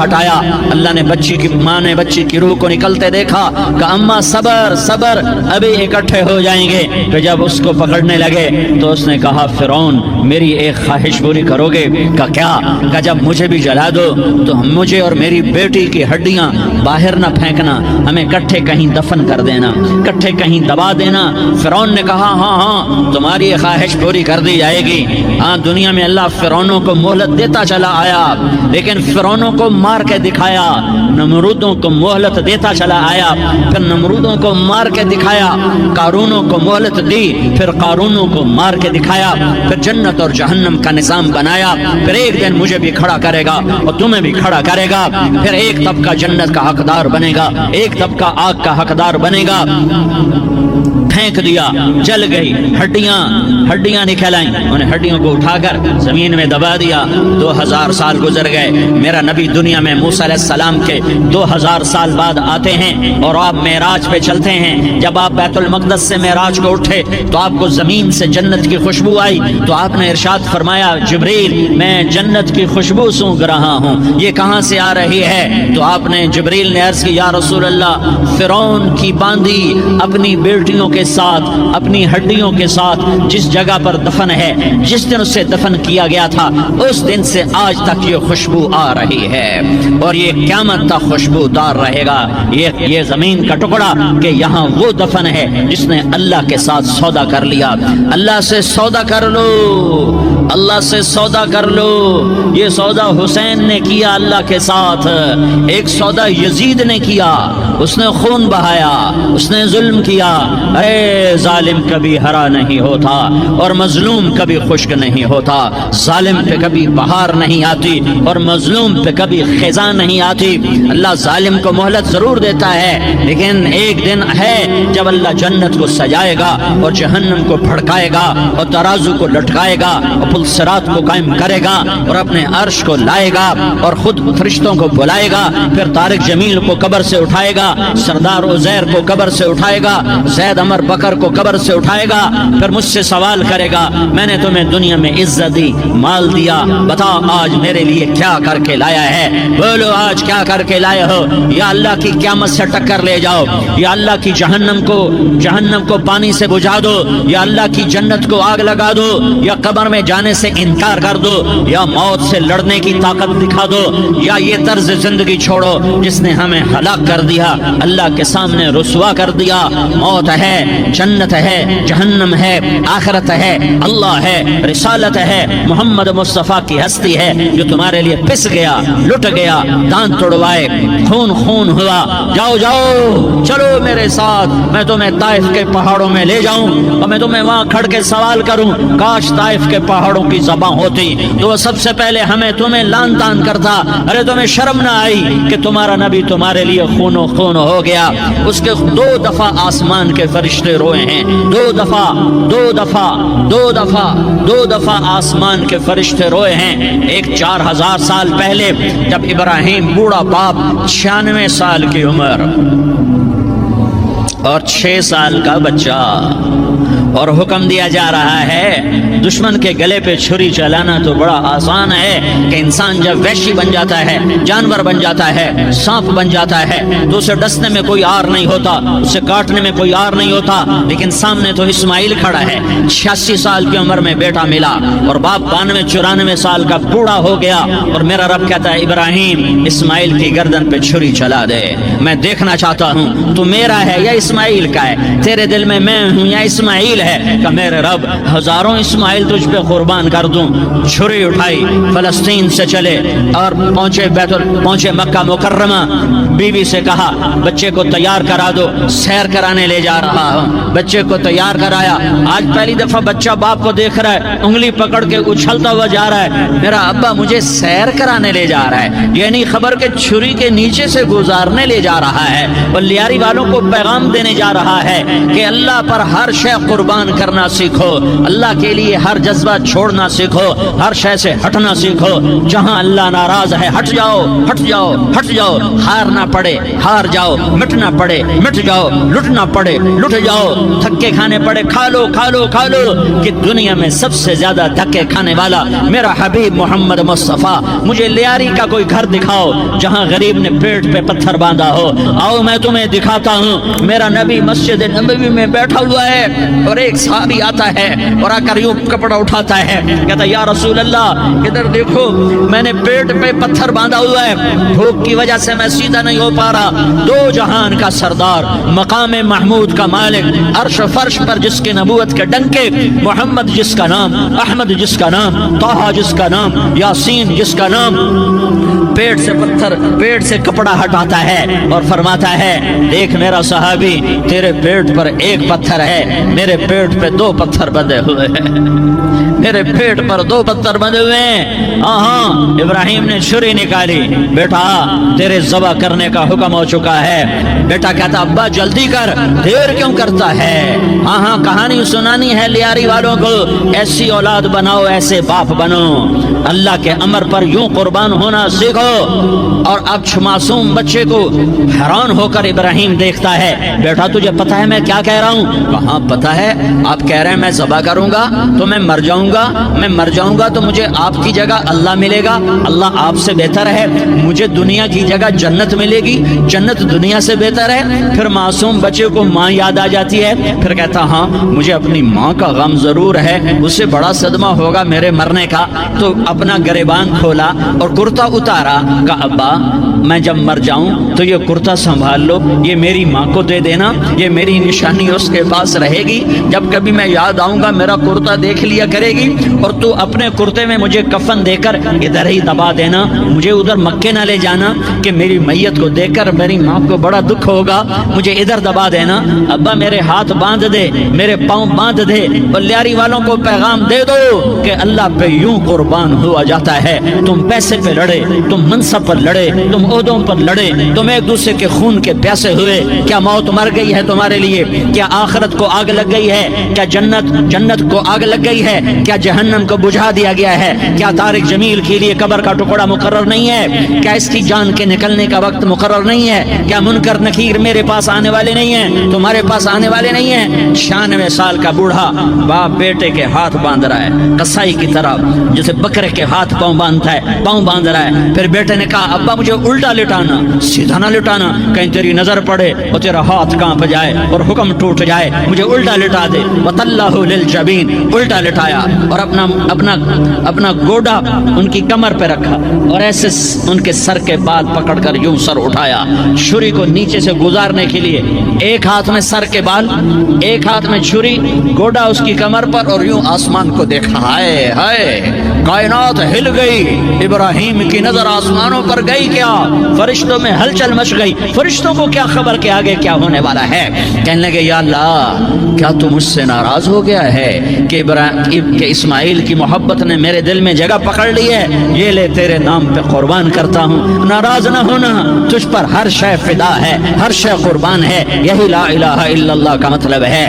ہٹایا، اللہ نے ماں نے بچی کی روح کو نکلتے دیکھا کہ اماں صبر صبر، ابھی اکٹھے ہو جائیں گے۔ تو جب اس کو پکڑنے لگے تو اس نے کہا فرعون میری ایک خواہش پوری کرو گے؟ کہ کیا؟ کہ جب مجھے بھی جلا دو تو مجھے اور میری بیٹی کی ہڈیاں باہر نہ پھینکنا، ہمیں کٹھے کہیں دفن کر دینا، کٹھے کہیں دبا دینا۔ فرعون نے کہا ہاں ہاں تمہاری یہ خواہش پوری کر دی جائے گی۔ ہاں دنیا میں اللہ فرعونوں کو مہلت دیتا چلا آیا، لیکن فرعونوں کو مار کے دکھایا، نمرودوں کو مہلت دیتا چلا آیا، پھر نمرودوں کو مار کے دکھایا، قارونوں کو مہلت دی، پھر قارونوں کو مار کے دکھایا، پھر جنت اور جہنم کا نظام بنایا، پھر ایک دن مجھے بھی کھڑا کرے گا اور تمہیں بھی کھڑا کرے گا، پھر ایک طبقہ جنت کا حقدار بنے گا، ایک طبقہ آگ کا حقدار بنے گا۔ پھینک دیا، جل گئی، ہڈیاں نکل آئیں، انہیں ہڈیوں کو اٹھا کر زمین میں دبا دیا۔ 2000 سال گزر گئے، میرا نبی دنیا میں موسیٰ علیہ السلام کے 2000 سال بعد آتے ہیں اور آپ معراج پہ چلتے ہیں۔ جب آپ بیت المقدس سے معراج کو اٹھے تو آپ کو زمین سے جنت کی خوشبو آئی، تو آپ نے ارشاد فرمایا جبریل میں جنت کی خوشبو سونگ رہا ہوں، یہ کہاں سے آ رہی ہے؟ تو آپ نے جبریل نے عرض کی یا رسول اللہ فرعون کی باندھی اپنی بیٹیوں کے ساتھ، اپنی ہڈیوں کے ساتھ جس جگہ پر دفن ہے، جس دن اسے دفن کیا گیا تھا اس دن سے آج تک یہ خوشبو آ رہی ہے، اور یہ قیامت تک خوشبو دار رہے گا۔ یہ زمین کا ٹکڑا کہ یہاں وہ دفن ہے جس نے اللہ کے ساتھ سودا کر لیا۔ اللہ سے سودا کر لو، اللہ سے سودا کر لو۔ یہ سودا حسین نے کیا اللہ کے ساتھ، ایک سودا یزید نے کیا، اس نے خون بہایا، اس نے ظلم کیا۔ اے ظالم کبھی ہرا نہیں ہوتا اور مظلوم کبھی خشک نہیں ہوتا، ظالم پہ کبھی بہار نہیں آتی اور مظلوم پہ کبھی خزاں نہیں آتی۔ اللہ ظالم کو مہلت ضرور دیتا ہے، لیکن ایک دن ہے جب اللہ جنت کو سجائے گا اور جہنم کو بھڑکائے گا اور ترازو کو لٹکائے گا اور پل صراط کو قائم کرے گا اور اپنے عرش کو لائے گا اور خود فرشتوں کو بلائے گا، پھر طارق جمیل کو قبر سے اٹھائے گا، سردار عزیر کو قبر سے اٹھائے گا، زید عمر بکر کو قبر سے اٹھائے گا، پھر مجھ سے سوال کرے گا میں نے تمہیں دنیا میں عزت دی، مال دیا، بتا آج میرے لیے کیا کر کے لایا ہے؟ بولو آج کیا کر کے لائے ہو؟ یا اللہ کی قیامت سے ٹکر لے جاؤ، یا اللہ کی جہنم کو پانی سے بجھا دو، یا اللہ کی جنت کو آگ لگا دو، یا قبر میں جانے سے انکار کر دو، یا موت سے لڑنے کی طاقت دکھا دو، یا یہ طرز زندگی چھوڑو جس نے ہمیں ہلاک کر دیا، اللہ کے سامنے رسوا کر دیا۔ موت ہے، جنت ہے، جہنم ہے، آخرت ہے، اللہ ہے، رسالت ہے، محمد مصطفیٰ کی ہستی ہے جو تمہارے لیے پس گیا، لٹ گیا، دانت توڑوائے، خون ہوا۔ جاؤ جاؤ چلو میرے ساتھ، میں تمہیں طائف کے پہاڑوں میں لے جاؤں اور میں تمہیں وہاں کھڑ کے سوال کروں، کاش طائف کے پہاڑوں کی زبان ہوتی تو وہ سب سے پہلے تمہیں لان تان کرتا۔ ارے تمہیں شرم نہ آئی کہ تمہارا نبی تمہارے لیے خون ہو گیا؟ اس کے 2 دفعہ آسمان کے فرشتے روئے ہیں، 2 دفعہ آسمان کے فرشتے روئے ہیں۔ ایک 4000 سال پہلے جب ابراہیم بوڑھا باپ 96 سال کی عمر اور 6 سال کا بچہ، اور حکم دیا جا رہا ہے دشمن کے گلے پہ چھری چلانا تو بڑا آسان ہے کہ انسان جب وحشی بن جاتا ہے، جانور بن جاتا ہے، سانپ بن جاتا ہے تو اسے ڈسنے میں کوئی آر نہیں ہوتا، اسے کاٹنے میں کوئی آر نہیں ہوتا، لیکن سامنے تو اسماعیل کھڑا ہے، 86 سال کی عمر میں بیٹا ملا اور باپ 92-94 سال کا بوڑھا ہو گیا، اور میرا رب کہتا ہے ابراہیم اسماعیل کی گردن پہ چھری چلا دے، میں دیکھنا چاہتا ہوں تو میرا ہے یا اسماعیل کا ہے، تیرے دل میں میں ہوں یا اسماعیل ہے؟ کہ میرے رب ہزاروں اسماعیل تجھ پہ قربان کر دوں۔ چھری اٹھائی، فلسطین سے چلے اور پہنچے مکہ مکرمہ، بیوی سے کہا بچے کو تیار کرا دو، سیر کرانے لے جا رہا ہوں، بچے کو تیار کرایا۔ آج پہلی دفعہ بچہ باپ کو دیکھ رہا ہے، انگلی پکڑ کے اچھلتا ہوا جا رہا ہے، میرا ابا مجھے سیر کرانے لے جا رہا ہے، یعنی خبر کے چھری کے نیچے سے گزارنے لے جا رہا ہے، اور لیاری والوں کو پیغام دینے جا رہا ہے کہ اللہ پر ہر شے قربان قربان کرنا سیکھو، اللہ کے لیے ہر جذبہ چھوڑنا سیکھو، ہر شے سے ہٹنا سیکھو۔ جہاں اللہ ناراض ہے ہٹ جاؤ، ہٹ جاؤ، ہٹ جاؤ۔ ہارنا پڑے ہار جاؤ، مٹنا پڑے مٹ جاؤ، لٹنا پڑے لٹ جاؤ، دھکے کھانے پڑے کھا لو کھا لو کھا لو۔ کہ دنیا میں سب سے زیادہ دھکے کھانے والا میرا حبیب محمد مصطفیٰ۔ مجھے لیاری کا کوئی گھر دکھاؤ جہاں غریب نے پیٹ پہ پتھر باندھا ہو، آؤ میں تمہیں دکھاتا ہوں۔ میرا نبی مسجد نبوی میں بیٹھا ہوا ہے اور ایک صحابی آتا ہے اور آ کر یوں کپڑا اٹھاتا ہے، کہتا یا رسول اللہ ادھر دیکھو، میں نے پیٹ پہ پتھر باندھا ہوا ہے، بھوک کی وجہ سے میں سیدھا نہیں ہو پا رہا۔ دو جہان کا سردار، مقام محمود کا مالک، عرش فرش پر جس کے نبوت کے ڈنکے، محمد جس کا نام، احمد جس کا نام، طٰہٰ جس کا نام، یاسین جس کا نام، پیٹ سے پتھر، پیٹ سے کپڑا ہٹاتا ہے اور فرماتا ہے دیکھ میرا صحابی، تیرے پیٹ پر ایک پتھر ہے، میرے پیٹ پہ دو پتھر بندھے ہوئے ہیں، میرے پیٹ پر دو پتھر بندھے ہوئے ہیں۔ ہاں ابراہیم نے چھری نکالی، بیٹا تیرے ذبح کرنے کا حکم ہو چکا ہے۔ بیٹا کہتا ابا جلدی کر، دیر کیوں کرتا ہے؟ ہاں کہانی سنانی ہے لیاری والوں کو، ایسی اولاد بناؤ، ایسے باپ بنو، اللہ کے امر پر یوں قربان ہونا سیکھو۔ اور اب معصوم بچے کو حیران ہو کر ابراہیم دیکھتا ہے، بیٹا تجھے پتا ہے میں کیا کہہ رہا ہوں؟ کہاں پتا ہے، آپ کہہ رہے ہیں میں ذبح کروں گا تو میں مر جاؤں گا، میں مر جاؤں گا تو مجھے آپ کی جگہ اللہ ملے گا، اللہ آپ سے بہتر ہے، مجھے دنیا کی جگہ جنت ملے گی، جنت دنیا سے بہتر ہے۔ پھر معصوم بچے کو ماں یاد آ جاتی ہے، پھر کہتا ہاں مجھے اپنی ماں کا غم ضرور ہے، اسے بڑا صدمہ ہوگا میرے مرنے کا۔ تو اپنا گریبان کھولا اور کرتا اتارا، کہا ابا میں جب مر جاؤں تو یہ کرتا سنبھال لو، یہ میری ماں کو دے دینا، یہ میری نشانی اس کے پاس رہے گی، جب کبھی میں یاد آؤں گا میرا کرتا دیکھ لیا کرے گی، اور تو اپنے کرتے میں مجھے کفن دے کر ادھر ہی دبا دینا، مجھے ادھر مکے نہ لے جانا کہ میری میت کو دیکھ کر میری ماں کو بڑا دکھ ہوگا، مجھے ادھر دبا دینا۔ ابا میرے ہاتھ باندھ دے، میرے پاؤں باندھ دے، اور لیاری والوں کو پیغام دے دو کہ اللہ پہ یوں قربان ہوا جاتا ہے۔ تم پیسے پہ لڑے، تم منصب پر لڑے، تم عہدوں پر لڑے، تم ایک دوسرے کے خون کے پیاسے ہوئے، کیا موت مر گئی ہے تمہارے لیے؟ کیا آخرت کو آگ لگ گئی ہے؟ کیا جنت کو آگ لگ گئی ہے؟ کیا جہنم کو بجھا دیا گیا ہے؟ کیا طارق جمیل کے لیے قبر کا ٹکڑا مقرر نہیں ہے؟ کیا اس کی جان کے نکلنے کا وقت مقرر نہیں ہے؟ کیا منکر نکیر میرے پاس آنے والے نہیں ہیں، تمہارے پاس آنے والے نہیں ہیں؟ 96 سال کا بوڑھا باپ بیٹے کے ہاتھ باندھ رہا ہے قصائی کی طرح، جیسے بکرے کے ہاتھ پاؤں باندھتا ہے، پاؤں باندھ رہا ہے۔ پھر بیٹے نے کہا ابا مجھے الٹا لٹانا، سیدھا نہ لٹانا، کہیں تیری نظر پڑے اور تیرا ہاتھ کانپ جائے اور حکم ٹوٹ جائے، مجھے الٹا لٹا دے۔ وَطَلَّهُ لِلْجَبِينِ، الٹا لٹایا اور اپنا گوڈا ان کی کمر پہ رکھا اور ایسے ان کے سر کے بال پکڑ کر یوں سر اٹھایا، چھری کو نیچے سے گزارنے کے لیے، ایک ہاتھ میں سر کے بال، ایک ہاتھ میں چھری، گوڈا اس کی کمر پر، اور یوں آسمان کو دیکھا۔ ہائے ہائے کائنات ہل گئی، ابراہیم کی نظر آسمانوں پر گئی، کیا فرشتوں میں ہلچل مچ گئی، فرشتوں کو کیا خبر کہ آگے کیا ہونے والا ہے؟ کہنے لگے یا اللہ کیا تو مجھ سے ناراض ہو گیا ہے کہ اسماعیل کی محبت نے میرے دل میں جگہ پکڑ لی ہے؟ یہ لے تیرے نام پہ قربان کرتا ہوں، ناراض نہ ہونا، تجھ پر ہر شے فدا ہے، ہر شے قربان ہے، یہی لا الہ الا اللہ کا مطلب ہے۔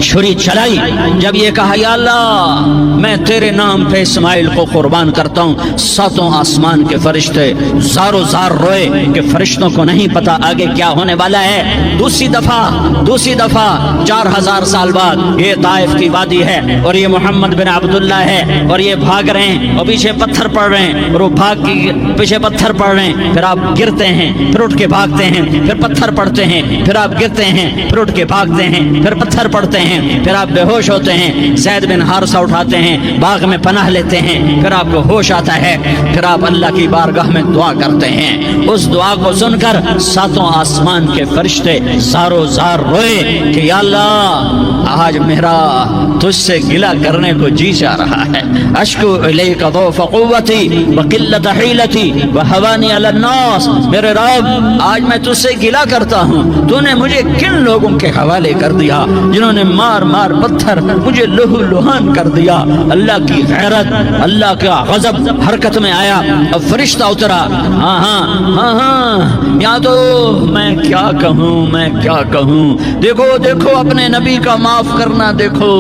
چھری چلائی، جب یہ کہا یا اللہ میں تیرے نام پہ اسماعیل کو قربان کرتا ہوں، ساتوں آسمان کے فرشتے زارو زار روئے کہ فرشتوں کو نہیں پتا آگے کیا ہونے والا ہے۔ دوسری دفعہ 4000 سال بعد یہ طائف کی وادی ہے اور یہ محمد بن عبداللہ ہے اور یہ بھاگ رہے ہیں اور پیچھے پتھر پڑ رہے ہیں، اور وہ بھاگ کے پیچھے پتھر پڑ رہے ہیں، پھر آپ گرتے ہیں، پھر اٹھ کے بھاگتے ہیں، پھر پتھر پڑتے ہیں، پھر آپ گرتے ہیں، پھر اٹھ کے بھاگتے ہیں، پھر پتھر پڑتے ہیں، پھر آپ بے ہوش ہوتے ہیں، زید بن حارثہ اٹھاتے ہیں، باغ میں پناہ لیتے ہیں، پھر آپ کو ہوش آتا ہے، پھر آپ اللہ کی بارگاہ میں دعا کرتے ہیں۔ اس دعا کو سن کر ساتوں آسمان کے فرشتے زارو زار روئے کہ یا اللہ آج میرا تجھ سے گلہ کرنے کو جی چاہ رہا ہے، اشکو الیک ضعف قوتی وقلت حیلتی وہوانی علی الناس، میرے رب آج میں تجھ سے گلہ کرتا ہوں، تو نے مجھے کن لوگوں کے حوالے کر دیا جنہوں نے مار مار پتھر مجھے لہو لہان کر دیا، اللہ کی غیرت، اللہ کا غضب حرکت میں آیا اور فرشتہ اترا. ہاں ہاں ہاں ہاں یا تو میں کیا کہوں. دیکھو دیکھو اپنے نبی کا معاف کرنا، دیکھو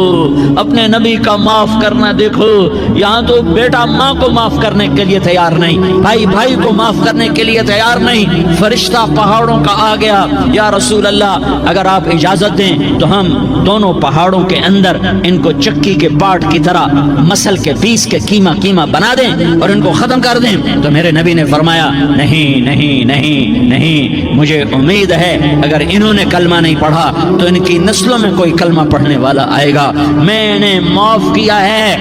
اپنے نبی کا معاف کرنا. دیکھو یہاں تو بیٹا ماں کو معاف کرنے کے لیے تیار نہیں، بھائی بھائی کو معاف کرنے کے لیے تیار نہیں. فرشتہ پہاڑوں کا آ گیا. یا رسول اللہ اگر آپ اجازت دیں تو ہم دونوں پہاڑوں کے اندر ان کو چکی کے پاٹ کی طرح مسل کے پیس کے کیما بنا دیں اور ان کو ختم کر دیں. تو میرے نبی نے فرمایا نہیں نہیں نہیں نہیں، مجھے امید ہے اگر انہوں نے کلمہ نہیں پڑھا تو ان کی نسلوں میں کوئی کلمہ پڑھنے والا آئے گا. میں نے معاف کیا ہے،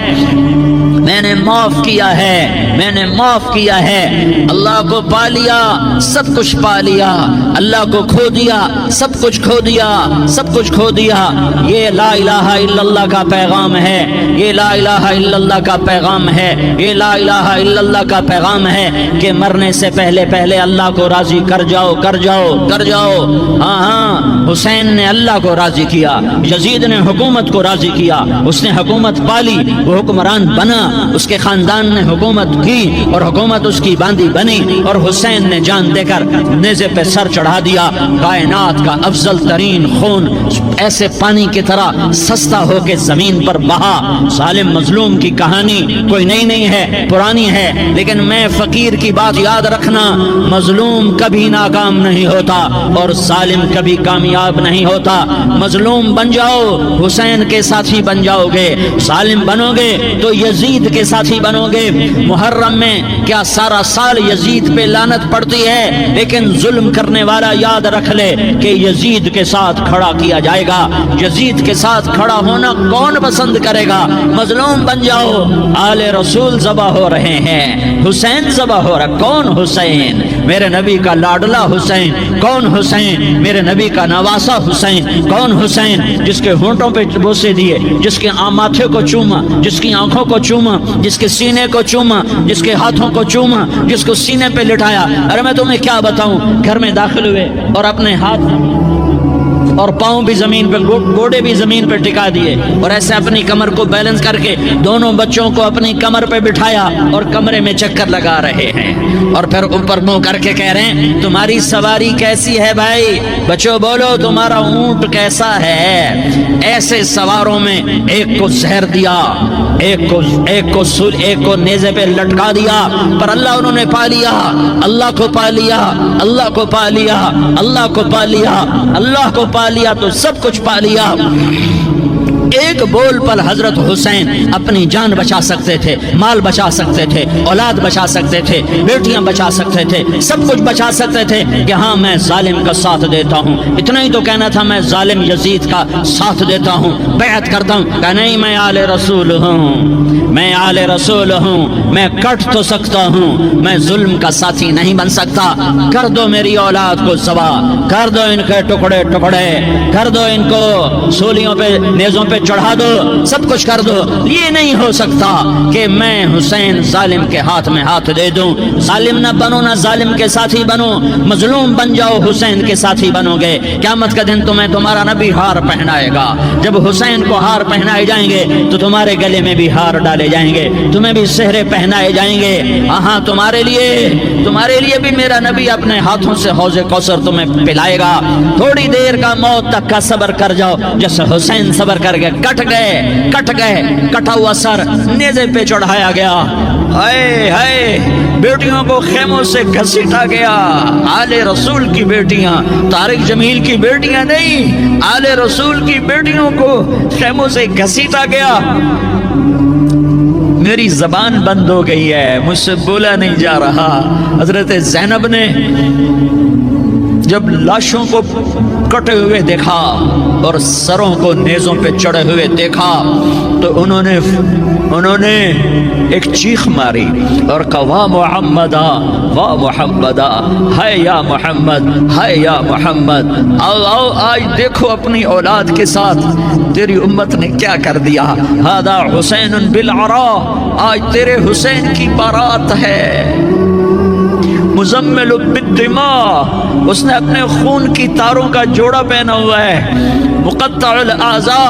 میں نے معاف کیا ہے، میں نے معاف کیا ہے. اللہ کو پا لیا سب کچھ پا لیا، اللہ کو کھو دیا سب کچھ کھو دیا، سب کچھ کھو دیا. یہ لا الہ الا اللہ کا پیغام ہے، یہ لا الہ الا اللہ کا پیغام ہے، یہ لا الہ الا اللہ کا پیغام ہے کہ مرنے سے پہلے پہلے اللہ کو راضی کر جاؤ کر جاؤ کر جاؤ. ہاں ہاں حسین نے اللہ کو راضی کیا، یزید نے حکومت کو راضی کیا، اس نے حکومت پالی، وہ حکمران بنا، اس کے خاندان نے حکومت کی اور حکومت اس کی باندھی بنی، اور حسین نے جان دے کر نیزے پہ سر چڑھا دیا. کائنات کا افضل ترین خون ایسے پانی کی طرح سستا ہو کے زمین پر بہا. ظالم مظلوم کی کہانی کوئی نئی نہیں ہے، پرانی ہے، لیکن میں فقیر کی بات یاد رکھنا، مظلوم کبھی ناکام نہیں ہوتا اور ظالم کبھی کامیاب نہیں ہوتا. مظلوم بن جاؤ حسین کے ساتھی بن جاؤ گے، ظالم بنو گے تو یزید کے ساتھی بنو گے. محرم میں کیا سارا سال یزید پہ لعنت پڑتی ہے، لیکن ظلم کرنے والا یاد رکھ لے کہ یزید کے ساتھ کھڑا کیا جائے گا. یزید کے ساتھ کھڑا ہونا کون پسند کرے گا؟ مظلوم بن جاؤ. آل رسول ذبح ہو رہے ہیں، حسین ذبح ہو رہا. کون حسین؟ میرے نبی کا لاڈلا حسین. کون حسین؟ میرے نبی کا نواسا حسین. کون حسین؟ جس کے ہونٹوں پہ بوسے دیے، جس کے ماتھے کو چوما، جس کی آنکھوں کو چوما، جس کے سینے کو چوما، جس کے ہاتھوں کو چوما، جس کو سینے پہ لٹایا. ارے میں تمہیں کیا بتاؤں، گھر میں داخل ہوئے اور اپنے ہاتھ اور پاؤں بھی زمین پہ، گوڑے بھی زمین پہ ٹکا دیے اور ایسے اپنی کمر کو بیلنس کر کے دونوں بچوں کو اپنی کمر پہ بٹھایا اور کمرے میں چکر لگا رہے ہیں اور پھر اوپر منہ کر کے کہہ رہے ہیں تمہاری سواری کیسی ہے بھائی؟ بچوں بولو تمہارا اونٹ کیسا ہے؟ ایسے سواروں میں ایک کو زہر دیا، ایک کو نیزے پہ لٹکا دیا، پر اللہ انہوں نے پا لیا، اللہ کو پا لیا، اللہ کو پا لیا، اللہ کو پا لیا، اللہ کو پا لیا تو سب کچھ پا لیا. ایک بول پر حضرت حسین اپنی جان بچا سکتے تھے، مال بچا سکتے تھے، اولاد بچا سکتے تھے، بیٹیاں بچا سکتے تھے، سب کچھ بچا سکتے تھے کہ ہاں میں ظالم کا ساتھ دیتا ہوں. اتنا ہی تو کہنا تھا میں ظالم یزید کا ساتھ دیتا ہوں، بیعت کرتا ہوں. کہ نہیں میں آل رسول ہوں، میں آل رسول ہوں، میں کٹ تو سکتا ہوں، میں ظلم کا ساتھی نہیں بن سکتا. کر دو میری اولاد کو ذبح، کر دو ان کے ٹکڑے ٹکڑے، کر دو ان کو سولیوں پہ نیزوں پہ چڑھا دو، سب کچھ کر دو. یہ نہیں ہو سکتا کہ میں حسین ظالم کے ہاتھ میں ہاتھ دے دوں. ظالم نہ بنو، نہ ظالم کے ساتھی بنو، مظلوم بن جاؤ، حسین کے ساتھی بنو گے. قیامت کا دن تمہیں تمہارا نبی ہار پہنائے گا. جب حسین کو ہار پہنائے جائیں گے تو تمہارے گلے میں بھی ہار ڈالے جائیں گے، تمہیں بھی سہرے پہنائے جائیں گے. ہاں تمہارے لیے بھی میرا نبی اپنے ہاتھوں سے حوض کوثر تمہیں پلائے گا. تھوڑی دیر کا موت تک کا صبر کر جاؤ، جیسے حسین صبر کر گئے. کٹ گئے کٹا ہوا سر نیزے پہ چڑھایا گیا. ہائے ہائے بیٹیوں کو خیموں سے گھسیٹا گیا. آل رسول کی بیٹیاں، طارق جمیل کی بیٹیاں نہیں، آل رسول کی بیٹیوں کو خیموں سے گھسیٹا گیا. میری زبان بند ہو گئی ہے، مجھ سے بولا نہیں جا رہا. حضرت زینب نے جب لاشوں کو کٹے ہوئے دیکھا اور سروں کو نیزوں پہ چڑھے ہوئے دیکھا تو انہوں نے ایک چیخ ماری اور کہا واہ محمدا، واہ محمدا، ہائے یا محمد، ہائے یا محمد. آؤ آج دیکھو اپنی اولاد کے ساتھ تیری امت نے کیا کر دیا. ہذا حسین بالعراء، آج تیرے حسین کی بارات ہے. مزمل بالدماء، اس نے اپنے خون کی تاروں کا جوڑا پہنا ہوا ہے. مقطع الاعضاء،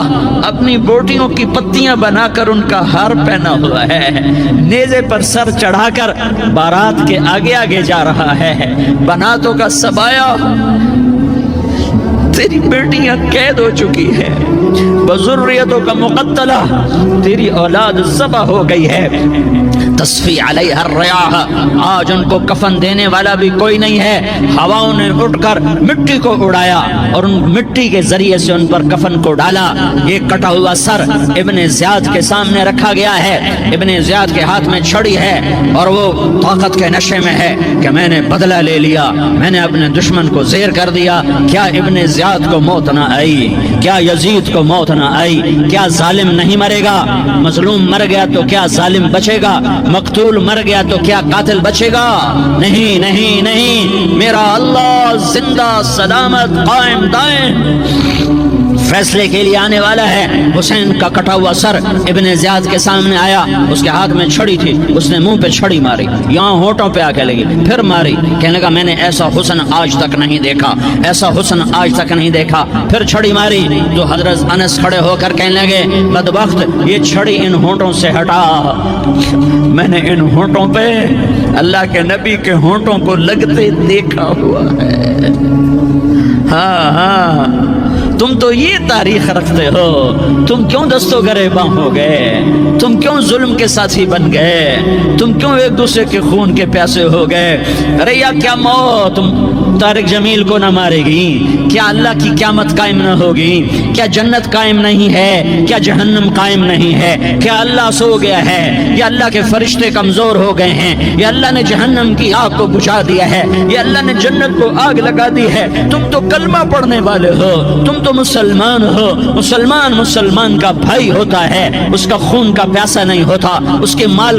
اپنی بوٹیوں کی پتیاں بنا کر ان کا ہار پہنا ہوا ہے، نیزے پر سر چڑھا کر بارات کے آگے آگے جا رہا ہے۔ بناتوں کا سبایا، تیری بیٹیاں قید ہو چکی ہے، بذریتوں کا مقتلہ، تیری اولاد ذبح ہو گئی ہے، تصفی علیہ الریاح، آج ان کو کفن دینے والا بھی کوئی نہیں ہے۔ ہواؤں نے اٹھ کر مٹی کو اڑایا اور ان مٹی کے ذریعے سے ان پر کفن کو ڈالا۔ یہ کٹا ہوا سر ابن زیاد کے سامنے رکھا گیا ہے، ابن زیاد کے ہاتھ میں چھڑی ہے اور وہ طاقت کے نشے میں ہے کہ میں نے بدلہ لے لیا، میں نے اپنے دشمن کو زیر کر دیا۔ کیا ابن زیاد کو موت نہ آئی؟ کیا یزید کو موت نہ آئی؟ کیا ظالم نہیں مرے گا؟ مظلوم مر گیا تو کیا ظالم بچے گا؟ مقتول مر گیا تو کیا قاتل بچے گا؟ نہیں نہیں نہیں، میرا اللہ زندہ سلامت قائم دائم فیصلے کے لیے آنے والا ہے۔ حسین کا کٹا ہوا سر ابن زیاد کے سامنے آیا، اس کے ہاتھ میں چھڑی تھی، اس نے منہ پہ چھڑی ماری، یہاں ہونٹوں پہ آ کے لگی، پھر ماری، کہنے لگا میں نے ایسا حسن آج تک نہیں دیکھا، ایسا حسن آج تک نہیں دیکھا، پھر چھڑی ماری تو حضرت انس کھڑے ہو کر کہنے لگے بدبخت یہ چھڑی ان ہونٹوں سے ہٹا، میں نے ان ہونٹوں پہ اللہ کے نبی کے ہونٹوں کو لگتے دیکھا ہوا ہے۔ ہاں ہاں، تم تو یہ تاریخ رکھتے ہو، تم کیوں دستوں گریباں ہو گئے؟ تم کیوں ظلم کے ساتھی بن گئے؟ تم کیوں ایک دوسرے کے خون کے پیاسے ہو گئے؟ ارے یا کیا موت طارق جمیل کو نہ مارے گی؟ کیا اللہ کی قیامت قائم نہ ہوگی؟ کیا جنت قائم نہیں ہے؟ کیا جہنم قائم نہیں ہے؟ کیا اللہ سو گیا ہے؟ یا اللہ کے فرشتے کمزور ہو گئے ہیں؟ یا اللہ نے جہنم کی آگ کو بجھا دیا ہے؟ یا اللہ نے جنت کو آگ لگا دی ہے؟ تم تو کلمہ پڑھنے والے ہو، تم تو مسلمان ہو۔ مسلمان مسلمان کا بھائی ہوتا ہے، اس کا خون کا پیاسا نہیں ہوتا، اس کے مال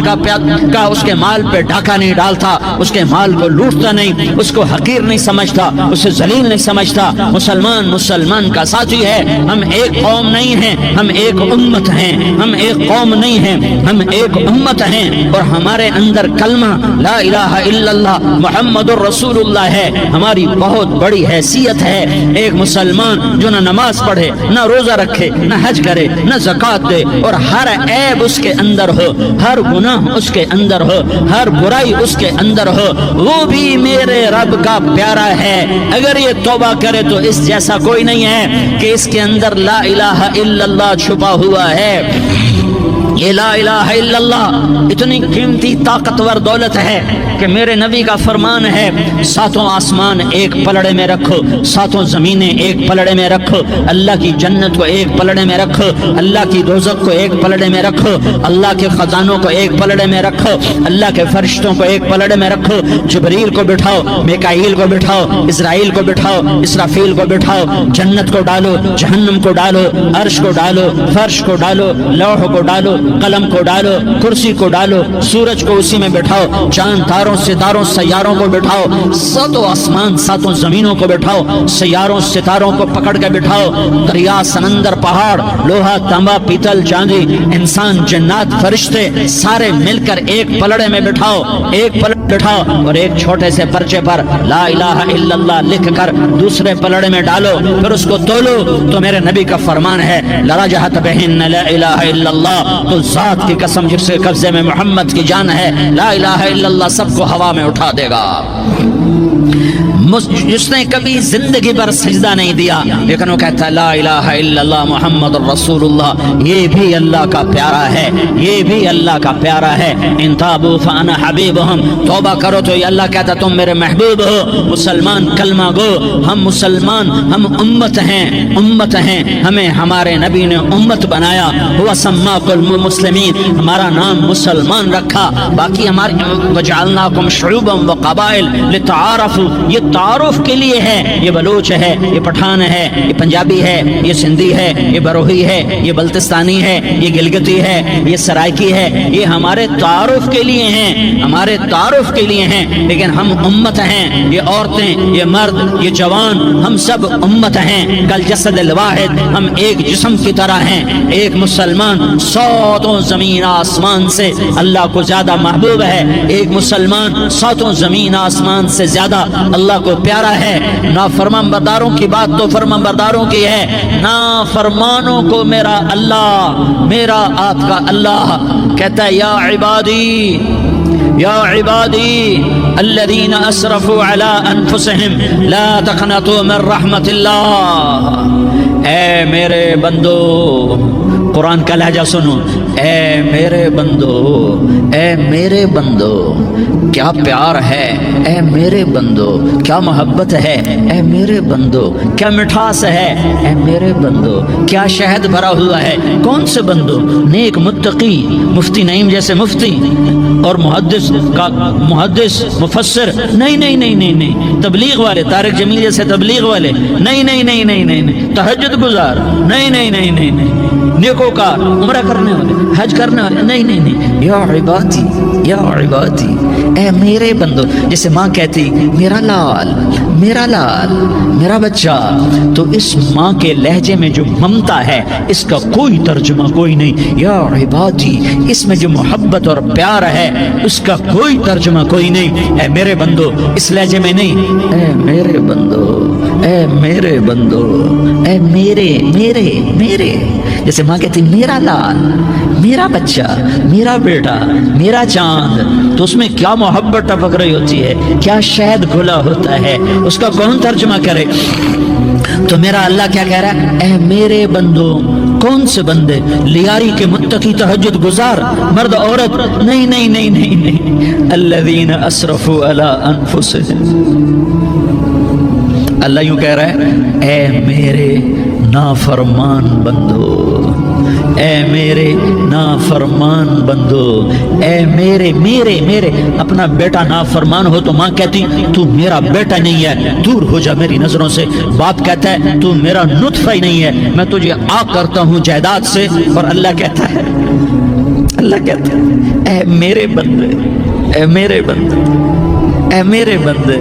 اس کے مال پہ ڈاکہ نہیں ڈالتا، اس کے مال کو لوٹتا نہیں، اس کو حقیر نہیں سمجھتا، اسے ذلیل نہیں سمجھتا۔ مسلمان مسلمان کا ساتھی ہے۔ ہم ایک قوم نہیں ہیں، ہم ایک امت ہیں، ہم ایک قوم نہیں ہیں، ہم ایک امت ہیں، اور ہمارے اندر کلمہ لا الہ الا اللہ محمد الرسول اللہ ہے، ہماری بہت بڑی حیثیت ہے۔ ایک مسلمان جو نہ نماز پڑھے، نہ روزہ رکھے، نہ حج کرے، نہ زکوٰۃ دے، اور ہر عیب اس کے اندر ہو، ہر گناہ اس کے اندر ہو، ہر برائی اس کے اندر ہو، وہ بھی میرے رب کا پیارا ہے۔ اگر یہ توبہ کرے تو اس جیسا کوئی نہیں ہے کہ اس کے اندر لا الہ الا اللہ چھپا ہوا ہے۔ یہ لا الہ الا اللہ اتنی قیمتی طاقتور دولت ہے کہ میرے نبی کا فرمان ہے ساتوں آسمان ایک پلڑے میں رکھو، ساتوں زمینیں ایک پلڑے میں رکھو، اللہ کی جنت کو ایک پلڑے میں رکھو، اللہ کی دوزخ کو ایک پلڑے میں رکھو، اللہ کے خزانوں کو ایک پلڑے میں رکھو، اللہ کے فرشتوں کو ایک پلڑے میں رکھو، جبریل کو بٹھاؤ، میکائیل کو بٹھاؤ، اسرائیل کو بٹھاؤ، اسرافیل کو بٹھاؤ، جنت کو ڈالو، جہنم کو ڈالو، عرش کو ڈالو، فرش کو ڈالو، لوح کو ڈالو، قلم کو ڈالو، کرسی کو ڈالو، سورج کو اسی میں بٹھاؤ، چاند تاروں ستاروں سیاروں کو بٹھاؤ، ساتوں آسمان ساتوں زمینوں کو بٹھاؤ، سیاروں ستاروں کو پکڑ کے بٹھاؤ، دریا سمندر پہاڑ لوہا تانبا پیتل چاندی انسان جنات فرشتے سارے مل کر ایک پلڑے میں بٹھاؤ، ایک پلڑے بٹھاؤ، اور ایک چھوٹے سے پرچے پر لا الہ الا اللہ لکھ کر دوسرے پلڑے میں ڈالو، پھر اس کو تولو تو میرے نبی کا فرمان ہے لرجحت بہن لا الہ الا اللہ، تو ذات کی قسم جس کے قبضے میں محمد کی جان ہے لا الہ الا اللہ سب کو ہوا میں اٹھا دے گا۔ جس نے کبھی زندگی پر سجدہ نہیں دیا لیکن وہ کہتا ہے لا الہ الا اللہ محمد الرسول اللہ، یہ بھی اللہ کا پیارا ہے، یہ بھی اللہ کا پیارا ہے۔ ان تابوا فانا حبیبہم، توبہ کرو تو یہ اللہ کہتا تم میرے محبوب ہو۔ مسلمان کلمہ گو، ہم مسلمان، ہم امت ہیں، امت ہیں، ہمیں ہمارے نبی نے امت بنایا، ہوا سماکم المسلمین، ہمارا نام مسلمان رکھا، باقی ہمارے وجعلناکم شعوبا وقبائل لتعارفوا، یہ تعارف کے لیے ہے، یہ بلوچ ہے، یہ پٹھان ہے، یہ پنجابی ہے، یہ سندھی ہے، یہ بروہی ہے، یہ بلتستانی ہے، یہ گلگتی ہے، یہ سرائکی ہے، یہ ہمارے تعارف کے لیے ہیں، ہمارے تعارف کے لیے ہیں، لیکن ہم امت ہیں، یہ عورتیں، یہ مرد، یہ جوان، ہم سب امت ہیں، کل جسد الواحد، ہم ایک جسم کی طرح ہیں۔ ایک مسلمان ساتوں زمین آسمان سے اللہ کو زیادہ محبوب ہے، ایک مسلمان ساتوں زمین آسمان سے زیادہ اللہ کو کو پیارا ہے، نافرمان برداروں کی بات تو فرمان برداروں کی ہے، نافرمانوں کو میرا اللہ، میرا آپ کا اللہ کہتا ہے یا عبادی یا عبادی الذین اسرفوا علی انفسہم لا تقنطوا من رحمت اللہ، اے میرے بندو، قرآن کا لہجہ سنو، اے میرے بندو، اے میرے بندو، کیا پیار ہے، اے میرے بندو، کیا محبت ہے، اے میرے بندو، کیا مٹھاس ہے، اے میرے بندو، کیا شہد بھرا ہوا ہے، کون سے بندو؟ نیک متقی، مفتی نعیم جیسے مفتی اور محدث مفسر، نہیں نہیں نہیں نہیں نہیں، تبلیغ والے طارق جمیل جیسے تبلیغ والے، نہیں نہیں نہیں نہیں نہیں، تہجد گزار، نہیں نہیں نہیں نہیں نہیں، نیکوکار، عمرہ کرنے والے، حج کرنے والے، نہیں نہیں نہیں، یا عبادی یا عبادی، اے میرے بندو، جیسے ماں کہتی میرا لال، میرا لال، میرا بچہ، تو اس ماں کے لہجے میں جو ممتا ہے اس کا کوئی ترجمہ کوئی نہیں، یا عبادی، اس میں جو محبت اور پیار ہے اس کا کوئی ترجمہ کوئی نہیں، اے میرے بندو، اس لہجے میں نہیں، اے میرے بندو، اے میرے بندو، اے میرے میرے میرے، جیسے ماں کہتی میرا لال، میرا بچہ، میرا بیٹا، میرا چاند، تو اس میں کیا محبت ٹپک رہی ہوتی ہے، کیا شہد گھلا ہوتا ہے، اس کا کون ترجمہ کرے؟ تو میرا اللہ کیا کہہ رہا ہے، اے میرے بندو، کون سے بندے؟ لیاری کے متقی، تہجد گزار، مرد عورت، نہیں نہیں نہیں نہیں نہیں، الذین اسرفوا علی انفسہم، اللہ یوں کہہ رہا ہے اے میرے نافرمان بندو، اے میرے نافرمان بندو، اے میرے میرے میرے، اپنا بیٹا نافرمان ہو تو ماں کہتی تو میرا بیٹا نہیں ہے، دور ہو جا میری نظروں سے، باپ کہتا ہے تو میرا نطفہ ہی نہیں ہے، میں تجھے آگ کرتا ہوں جائیداد سے، اور اللہ کہتا ہے، اللہ کہتا ہے اے میرے بندے، اے میرے بندے، اے میرے بندے،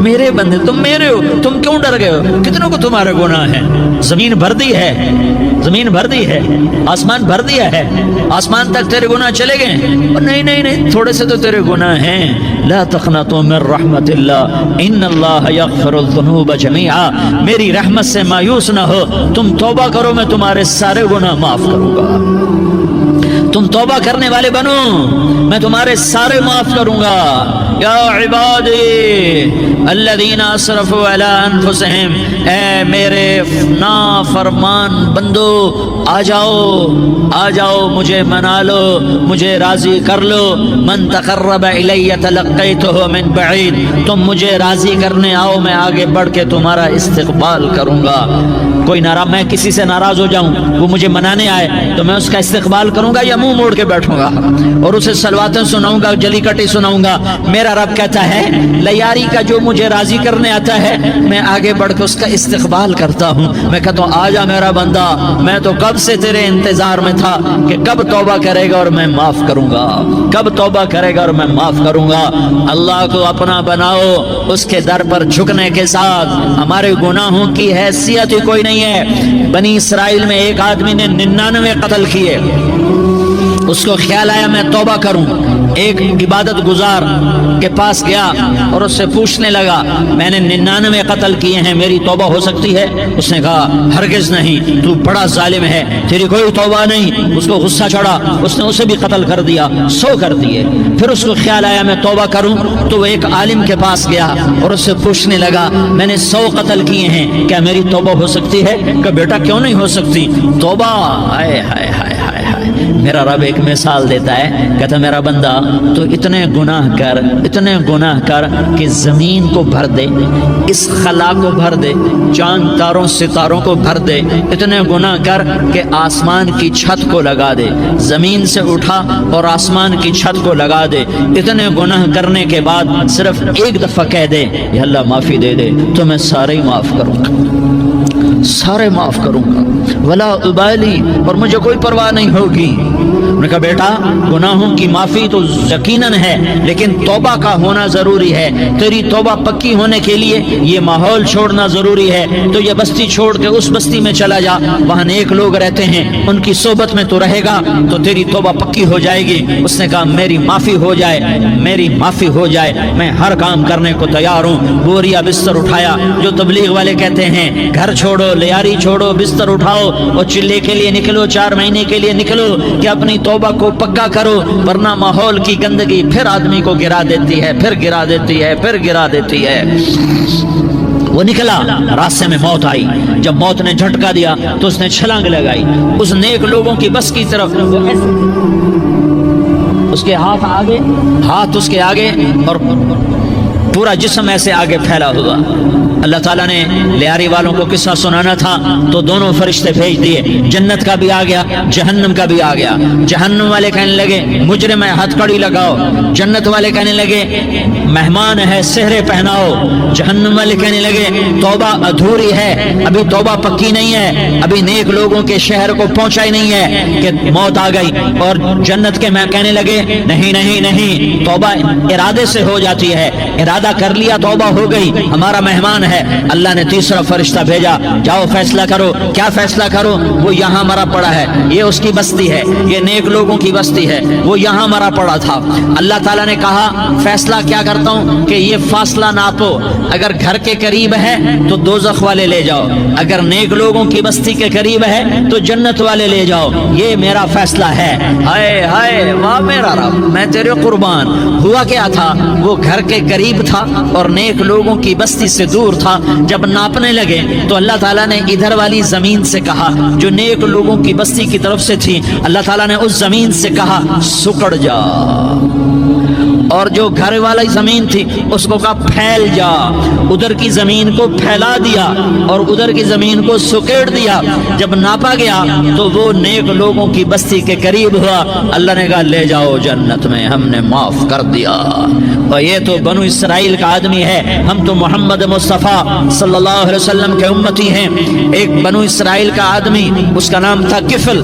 میرے بندے، تم میرے ہو، تم کیوں ڈر گئے ہو؟ کتنوں کو تمہارے گناہ ہیں؟ زمین بھر دی ہے، زمین بھر دی ہے، آسمان بھر دیا ہے، آسمان تک تیرے گناہ چلے گئے؟ نہیں نہیں نہیں، تھوڑے سے تو تیرے گناہ ہیں، لا تقنطوا من رحمت اللہ ان اللہ یغفر الذنوب جميعا، میری رحمت سے مایوس نہ ہو، تم توبہ کرو میں تمہارے سارے گناہ معاف کروں گا، تم توبہ کرنے والے بنو میں تمہارے سارے معاف کروں گا، یا عبادی الذین اسرفوا علی انفسہم، اے میرے نافرمان بندو، آ جاؤ آ جاؤ، مجھے منا لو، مجھے راضی کر لو، من تقرب الی تلقیتہ من بعید، تم مجھے راضی کرنے آؤ، میں آگے بڑھ کے تمہارا استقبال کروں گا، کوئی ناراض، میں کسی سے ناراض ہو جاؤں، وہ مجھے منانے آئے تو میں اس کا استقبال کروں گا یا منہ موڑ کے بیٹھوں گا اور اسے صلواتیں سناؤں گا، جلی کٹی سناؤں گا؟ میرا رب کہتا ہے لیاری کا جو مجھے راضی کرنے آتا ہے میں آگے بڑھ کے اس کا استقبال کرتا ہوں، میں کہتا ہوں آ جا میرا بندہ، میں تو کب سے تیرے انتظار میں تھا کہ کب توبہ کرے گا اور میں معاف کروں گا، کب توبہ کرے گا اور میں معاف کروں گا۔ اللہ کو اپنا بناؤ، اس کے در پر جھکنے کے ساتھ، ہمارے گناہوں کی حیثیت ہی کوئی نہیں ہے۔ بنی اسرائیل میں ایک آدمی نے 99 قتل کیے، اس کو خیال آیا میں توبہ کروں، ایک عبادت گزار کے پاس گیا اور اس سے پوچھنے لگا میں نے 99 قتل کیے ہیں، میری توبہ ہو سکتی ہے؟ اس نے کہا ہرگز نہیں، تو بڑا ظالم ہے، تیری کوئی توبہ نہیں۔ اس کو غصہ چڑھا، اس نے اسے بھی قتل کر دیا، 100 کر دیے۔ پھر اس کو خیال آیا میں توبہ کروں، تو وہ ایک عالم کے پاس گیا اور اس سے پوچھنے لگا میں نے 100 قتل کیے ہیں، کیا میری توبہ ہو سکتی ہے؟ کہ بیٹا کیوں نہیں ہو سکتی توبہ؟ ہائے ہائے ہائے ہائے ہائے، میرا رب ایک مثال دیتا ہے، کہتا میرا بندہ تو اتنے گناہ کر، اتنے گناہ کر کہ زمین کو بھر دے، اس خلا کو بھر دے، چاند تاروں ستاروں کو بھر دے، اتنے گناہ کر کہ آسمان کی چھت کو لگا دے، زمین سے اٹھا اور آسمان کی چھت کو لگا دے، اتنے گناہ کرنے کے بعد صرف ایک دفعہ کہہ دے یا اللہ معافی دے دے تو میں سارے ہی معاف کروں گا۔ سارے معاف کروں گا، ولا ابالی، اور مجھے کوئی پرواہ نہیں ہوگی۔ انہوں نے کہا بیٹا گناہوں کی معافی تو یقیناً ہے، لیکن توبہ کا ہونا ضروری ہے، تیری توبہ پکی ہونے کے لیے یہ ماحول چھوڑنا ضروری ہے، تو یہ بستی چھوڑ کے اس بستی میں چلا جا، وہاں نیک لوگ رہتے ہیں، ان کی صحبت میں تو رہے گا تو تیری توبہ پکی ہو جائے گی۔ اس نے کہا میری معافی ہو جائے، میری معافی ہو جائے، میں ہر کام کرنے کو تیار ہوں۔ بوریا بستر اٹھایا، جو تبلیغ والے کہتے ہیں گھر چھوڑو، لیاری چھوڑو، بستر اٹھاؤ اور چلے کے لیے نکلو، 4 مہینے کے لیے نکلو کہ اپنی توبہ کو پکا کرو، ورنہ ماحول کی گندگی پھر آدمی کو گرا دیتی ہے، پھر گرا دیتی ہے، پھر گرا دیتی ہے۔ وہ نکلا، راستے میں موت آئی، جب موت نے جھٹکا دیا تو اس نے چھلانگ لگائی اس نیک لوگوں کی بس کی طرف، اس کے ہاتھ اس کے آگے اور پورا جسم ایسے آگے پھیلا ہوا۔ اللہ تعالیٰ نے لیاری والوں کو قصہ سنانا تھا تو دونوں فرشتے بھیج دیے، جنت کا بھی آ گیا، جہنم کا بھی آ گیا۔ جہنم والے کہنے لگے مجرم ہے ہتھ کڑی لگاؤ، جنت والے کہنے لگے مہمان ہے سہرے پہناؤ، جہنم والے کہنے لگے توبہ ادھوری ہے، ابھی توبہ پکی نہیں ہے، ابھی نیک لوگوں کے شہر کو پہنچا ہی نہیں ہے کہ موت آ گئی۔ اور جنت کے میں کہنے لگے نہیں نہیں نہیں، توبہ ارادے سے ہو جاتی ہے، ارادہ کر لیا توبہ ہو گئی، ہمارا مہمان ہے۔ اللہ نے تیسرا فرشتہ بھیجا، جاؤ فیصلہ کرو، کیا فیصلہ کرو؟ وہ یہاں مرا پڑا ہے، یہ اس کی بستی ہے، یہ نیک لوگوں کی بستی ہے، وہ یہاں مرا پڑا تھا۔ اللہ تعالیٰ نے کہا فیصلہ کیا کرتا ہوں کہ یہ فاصلہ ناپو، اگر گھر کے قریب ہے تو دوزخ والے لے جاؤ، اگر نیک لوگوں کی بستی کے قریب ہے تو جنت والے لے جاؤ، یہ میرا فیصلہ ہے۔ ہائے ہائے واہ میرا رب، میں تیرے قربان۔ ہوا کیا تھا؟ وہ گھر کے قریب تھا اور نیک لوگوں کی بستی سے دور تھا۔ جب ناپنے لگے تو اللہ تعالیٰ نے ادھر والی زمین سے کہا جو نیک لوگوں کی بستی کی طرف سے تھی، اللہ تعالیٰ نے اس زمین سے کہا سکڑ جا، اور جو گھر والی زمین تھی اس کو کہا پھیل جا، ادھر کی زمین کو پھیلا دیا اور ادھر کی زمین کو سکیڑ دیا۔ جب ناپا گیا تو وہ نیک لوگوں کی بستی کے قریب ہوا، اللہ نے کہا لے جاؤ جنت میں، ہم نے معاف کر دیا۔ اور یہ تو بنو اسرائیل کا آدمی ہے، ہم تو محمد مصطفیٰ صلی اللہ علیہ وسلم کے امتی ہیں۔ ایک بنو اسرائیل کا آدمی، اس کا نام تھا کفل،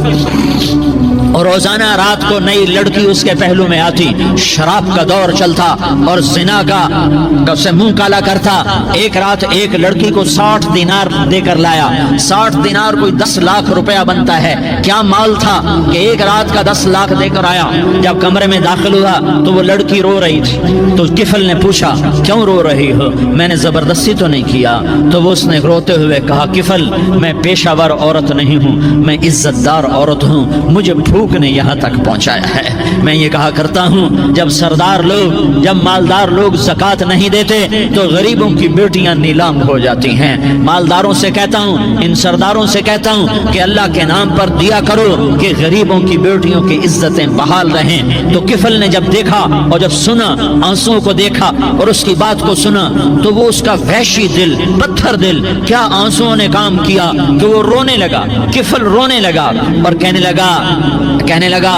اور روزانہ رات کو نئی لڑکی اس کے پہلو میں آتی، شراب کا دور چلتا اور زنا کا سے منہ کالا کرتا۔ ایک رات ایک لڑکی کو 60 دینار دے کر لایا، 60 دینار کوئی 10 لاکھ روپیہ بنتا ہے۔ کیا مال تھا کہ ایک رات کا 10 لاکھ دے کر آیا۔ جب کمرے میں داخل ہوا تو وہ لڑکی رو رہی تھی، تو کفل نے پوچھا کیوں رو رہی ہو؟ میں نے زبردستی تو نہیں کیا۔ تو وہ اس نے روتے ہوئے کہا کفل میں پیشہ ور عورت نہیں ہوں، میں عزت دار عورت ہوں، مجھے بھوک نے یہاں تک پہنچایا ہے۔ میں یہ کہا کرتا ہوں جب سردار لوگ، جب مالدار لوگ زکوٰۃ نہیں دیتے تو غریبوں کی بیٹیاں نیلام ہو جاتی ہیں۔ مالداروں سے کہتا ہوں، ان سرداروں سے کہتا ہوں کہ اللہ کے نام پر دیا کرو کہ غریبوں کی بیٹیوں کی عزتیں بحال رہیں۔ تو کفل نے جب دیکھا اور جب سنا، آنسوؤں کو دیکھا اور اس کی بات کو سنا، تو وہ اس کا وحشی دل، پتھر دل، کیا آنسوؤں نے کام کیا کہ وہ رونے لگا۔ کفل رونے لگا اور کہنے لگا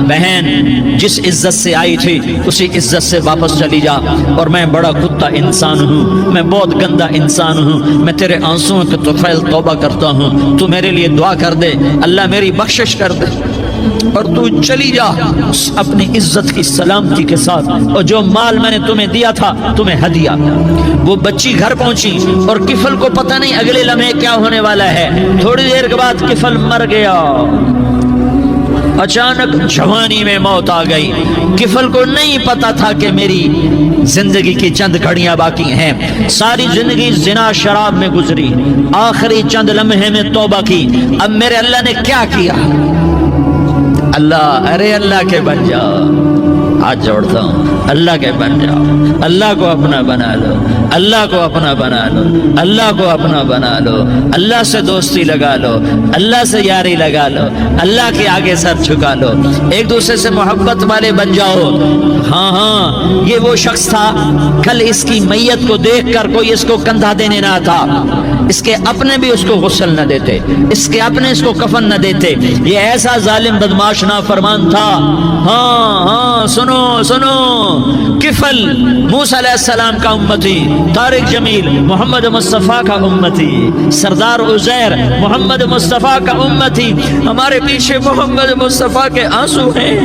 بہن جس عزت سے آئی تھی اسی عزت سے واپس چلی جا، اور میں بڑا کتا انسان ہوں، میں بہت گندا انسان ہوں، میں تیرے آنسوؤں کے طفیل توبہ کرتا ہوں، تو میرے لیے دعا کر دے، اللہ میری بخشش کر دے، اور تو چلی جا اپنی عزت کی سلامتی کے ساتھ، اور جو مال میں نے تمہیں دیا تھا تمہیں ہدیہ۔ وہ بچی گھر پہنچی اور کفل کو پتہ نہیں اگلے لمحے کیا ہونے والا ہے۔ تھوڑی دیر کے بعد کفل مر گیا، اچانک جوانی میں موت آ گئی۔ کفل کو نہیں پتا تھا کہ میری زندگی کی چند گھڑیاں باقی ہیں، ساری زندگی زنا شراب میں گزری، آخری چند لمحے میں توبہ کی۔ اب میرے اللہ نے کیا کیا؟ اللہ، ارے اللہ کے بن جاؤ، ہاتھ جوڑتا ہوں، اللہ کے بن جاؤ، اللہ کو اپنا بنا لو، اللہ کو اپنا بنا لو، اللہ کو اپنا بنا لو، اللہ سے دوستی لگا لو، اللہ سے یاری لگا لو، اللہ کے آگے سر جھکا لو، ایک دوسرے سے محبت والے بن جاؤ۔ ہاں ہاں، یہ وہ شخص تھا، کل اس کی میت کو دیکھ کر کوئی اس کو کندھا دینے نہ آتا، اس کے اپنے بھی اس کو غسل نہ دیتے، اس کے اپنے اس کو کفن نہ دیتے، یہ ایسا ظالم بدماش نافرمان تھا۔ ہاں ہاں، سنو سنو، کفل موسیٰ علیہ السلام کا امتی، طارق جمیل محمد مصطفیٰ کا امتی، سردار عزیر محمد مصطفیٰ کا امتی، ہمارے پیچھے محمد مصطفیٰ کے آنسو ہیں،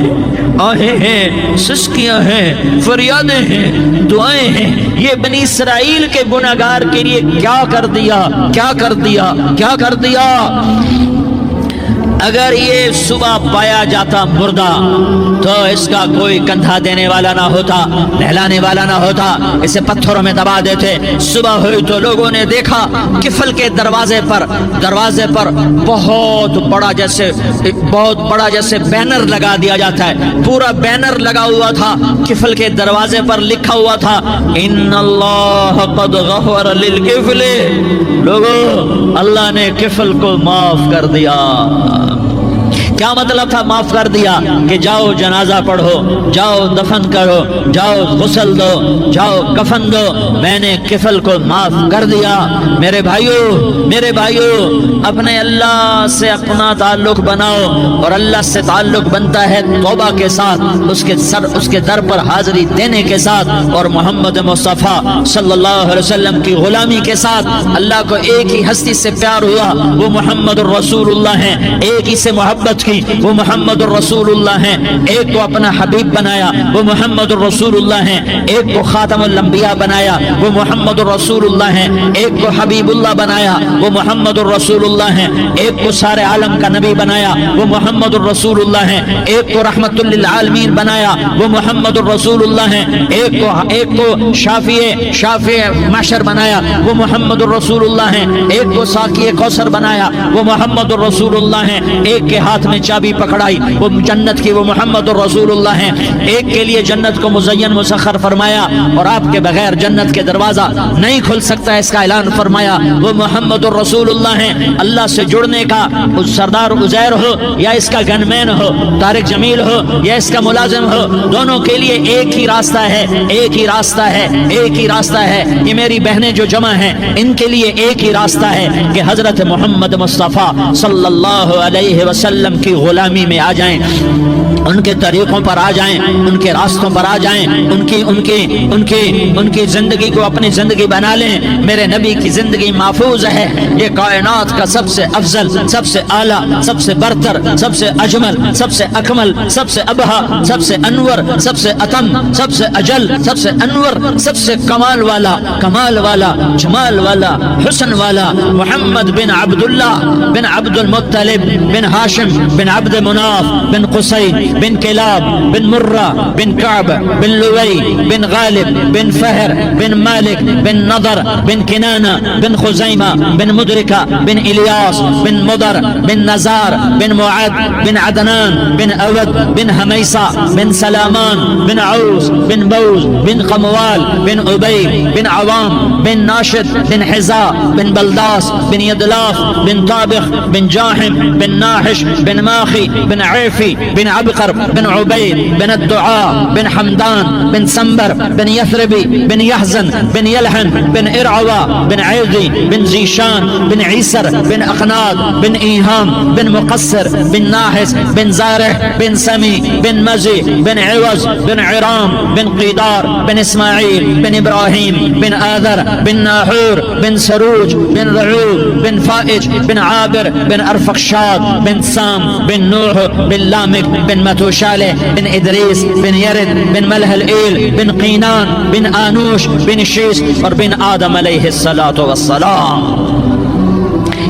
آہیں ہیں، سسکیاں ہیں، فریادیں ہیں، دعائیں ہیں۔ یہ بنی اسرائیل کے گناہگار کے لیے کیا کر دیا، کیا کر دیا، کیا کر دیا۔ اگر یہ صبح پایا جاتا مردہ تو اس کا کوئی کندھا دینے والا نہ ہوتا، نہلانے والا نہ ہوتا، اسے پتھروں میں دبا دیتے۔ صبح ہوئی تو لوگوں نے دیکھا کفل کے دروازے پر بہت بڑا جیسے بینر لگا دیا جاتا ہے، پورا بینر لگا ہوا تھا، کفل کے دروازے پر لکھا ہوا تھا ان اللہ قد غفر للکفل، لوگوں اللہ نے کفل کو معاف کر دیا۔ کیا مطلب تھا معاف کر دیا؟ کہ جاؤ جنازہ پڑھو، جاؤ دفن کرو، جاؤ غسل دو، جاؤ کفن دو، میں نے کفل کو معاف کر دیا۔ میرے بھائیو اپنے اللہ سے اپنا تعلق بناؤ، اور اللہ سے تعلق بنتا ہے توبہ کے ساتھ، اس کے در پر حاضری دینے کے ساتھ، اور محمد مصطفیٰ صلی اللہ علیہ وسلم کی غلامی کے ساتھ۔ اللہ کو ایک ہی ہستی سے پیار ہوا، وہ محمد الرسول اللہ ہیں، ایک ہی سے محبت کی، وہ محمد الرسول اللہ ہیں، ایک کو اپنا حبیب بنایا، وہ محمد الرسول اللہ ہیں، ایک کو خاتم الانبیاء بنایا، وہ محمد الرسول اللہ ہیں، ایک کو حبیب اللہ بنایا، وہ محمد الرسول اللہ ہیں، ایک کو سارے عالم کا نبی بنایا، وہ محمد الرسول اللہ ہیں، ایک کو رحمت للعالمین بنایا، وہ محمد الرسول اللہ ہیں، ایک کو شافع محشر بنایا، وہ محمد الرسول اللہ ہیں، ایک کو ساقی کوثر بنایا، وہ محمد الرسول اللہ ہیں، ایک کے ہاتھ میں چابی پکڑائی وہ جنت کی، وہ محمد الرسول اللہ ہیں، ایک کے لیے جنت کو مزین مسخر فرمایا اور آپ کے بغیر جنت کے دروازہ نہیں کھل سکتا، اس کا اعلان فرمایا، وہ محمد الرسول اللہ ہیں۔ اللہ سے جڑنے کا سردار عزیر ہو یا اس کا گن مین ہو، طارق جمیل ہو یا اس کا ملازم ہو، دونوں کے لیے ایک ہی راستہ ہے، ایک ہی راستہ ہے، ایک ہی راستہ ہے۔ یہ میری بہنیں جو جمع ہیں ان کے لیے ایک ہی راستہ ہے کہ حضرت محمد مصطفیٰ صلی اللہ علیہ وسلم کی غلامی میں آ جائیں، ان کے طریقوں پر آ جائیں، ان کے راستوں پر آ جائیں، ان کی زندگی کو اپنی زندگی بنا لیں۔ میرے نبی کی زندگی محفوظ ہے، یہ کائنات کا سب سے افضل، سب سے اعلیٰ، سب سے برتر، سب سے اجمل، سب سے اکمل، سب سے ابہا، سب سے انور، سب سے اتم، سب سے اجل، سب سے انور، سب سے کمال والا، جمال والا، حسن والا، محمد بن عبداللہ بن عبد المطلب بن ہاشم بن عبد مناف بن قصي بن كلاب بن مرة بن كعب بن لؤي بن غالب بن فهر بن مالك بن نضر بن كنانة بن خزيمة بن مدركة بن إلياس بن مضر بن نزار بن معد بن عدنان بن أود بن هميسة بن سلامان بن عوس بن بوز بن قموال بن أبي بن عوام بن ناشد بن حزاء بن بلداس بن يدلاف بن طابخ بن جاحم بن ناحش بن ماخي بن عيفي بن عبقر بن عبيد بن الدعاء بن حمدان بن سنبر بن يثربي بن يحزن بن يلحن بن إرعوى بن عيدي بن زيشان بن عيسر بن أقناد بن إيهام بن مقصر بن ناحس بن زارح بن سمي بن مزي بن عوز بن عرام بن قيدار بن إسماعيل بن إبراهيم بن آذر بن ناحور بن سروج بن رعوب بن فائج بن عابر بن أرفخشاد بن سام بن نوح بن لامك بن متوشالة بن إدريس بن يرد بن ملح الإيل بن قينان بن آنوش بن شيس اور بن آدم علیہ الصلاة والسلام۔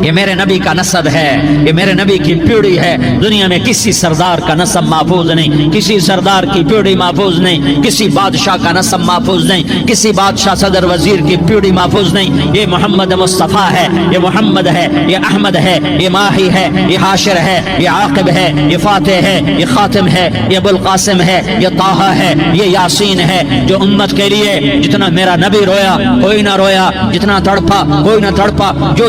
یہ میرے نبی کا نسب ہے، یہ میرے نبی کی پیڑھی ہے۔ دنیا میں کسی سردار کا نسب محفوظ نہیں، کسی سردار کی پیڑھی محفوظ نہیں، کسی بادشاہ کا نسب محفوظ نہیں، کسی بادشاہ صدر وزیر کی پیڑھی محفوظ نہیں۔ یہ محمد مصطفیٰ ہے، یہ محمد ہے، یہ احمد ہے، یہ ماہی ہے، یہ حاشر ہے، یہ عاقب ہے، یہ فاتح ہے، یہ خاتم ہے، یہ ابو القاسم ہے، یہ طٰہٰ ہے، یہ یاسین ہے۔ جو امت کے لیے جتنا میرا نبی رویا کوئی نہ رویا، جتنا تڑپا کوئی نہ تڑپا، جو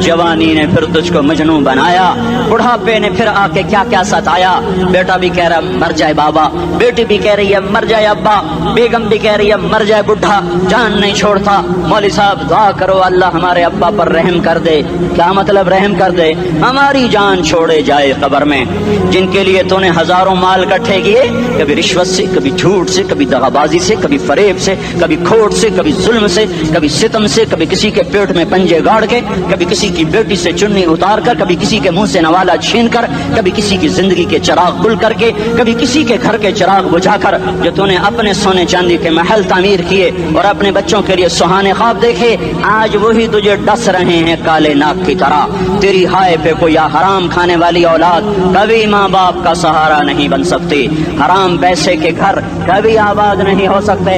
جوانی نے پھر تجھ کو مجنون بنایا، بڑھاپے نے پھر آ کے کیا کیا ستایا. بیٹا بھی کہہ رہا مر جائے بابا، بیٹی بھی کہہ رہی ہے مر جائے ابا، بیگم بھی کہہ رہی ہے مر جائے بڈھا، جان نہیں چھوڑتا. مولوی صاحب دعا کرو اللہ ہمارے ابا پر رحم کر دے. کیا مطلب رحم کر دے؟ ہماری جان چھوڑے جائے قبر میں. جن کے لیے تو نے ہزاروں مال اکٹھے کیے، کبھی رشوت سے، کبھی جھوٹ سے، کبھی دغا بازی سے، کبھی فریب سے، کبھی کھوٹ سے، کبھی ظلم سے، کبھی ستم سے، کبھی کسی کے پیٹ میں پنجے گاڑ کے، کبھی کسی کی بیٹی سے چنی اتار کر، کبھی کسی کے منہ سے نوالا چھین کر، کبھی کسی کی زندگی کے چراغ گل کر کے، کبھی کسی کے گھر کے چراغ بجھا کر. جو تو نے اپنے سونے چاندی کے محل تعمیر کیے اور اپنے بچوں کے لیے سہانے خواب دیکھے، آج وہی تجھے ڈس رہے ہیں کالے ناک کی طرح. تیری ہائے پہ کوئی حرام کھانے والی اولاد کبھی ماں باپ کا سہارا نہیں بن سکتی. حرام پیسے کے گھر کبھی آباد نہیں ہو سکتے.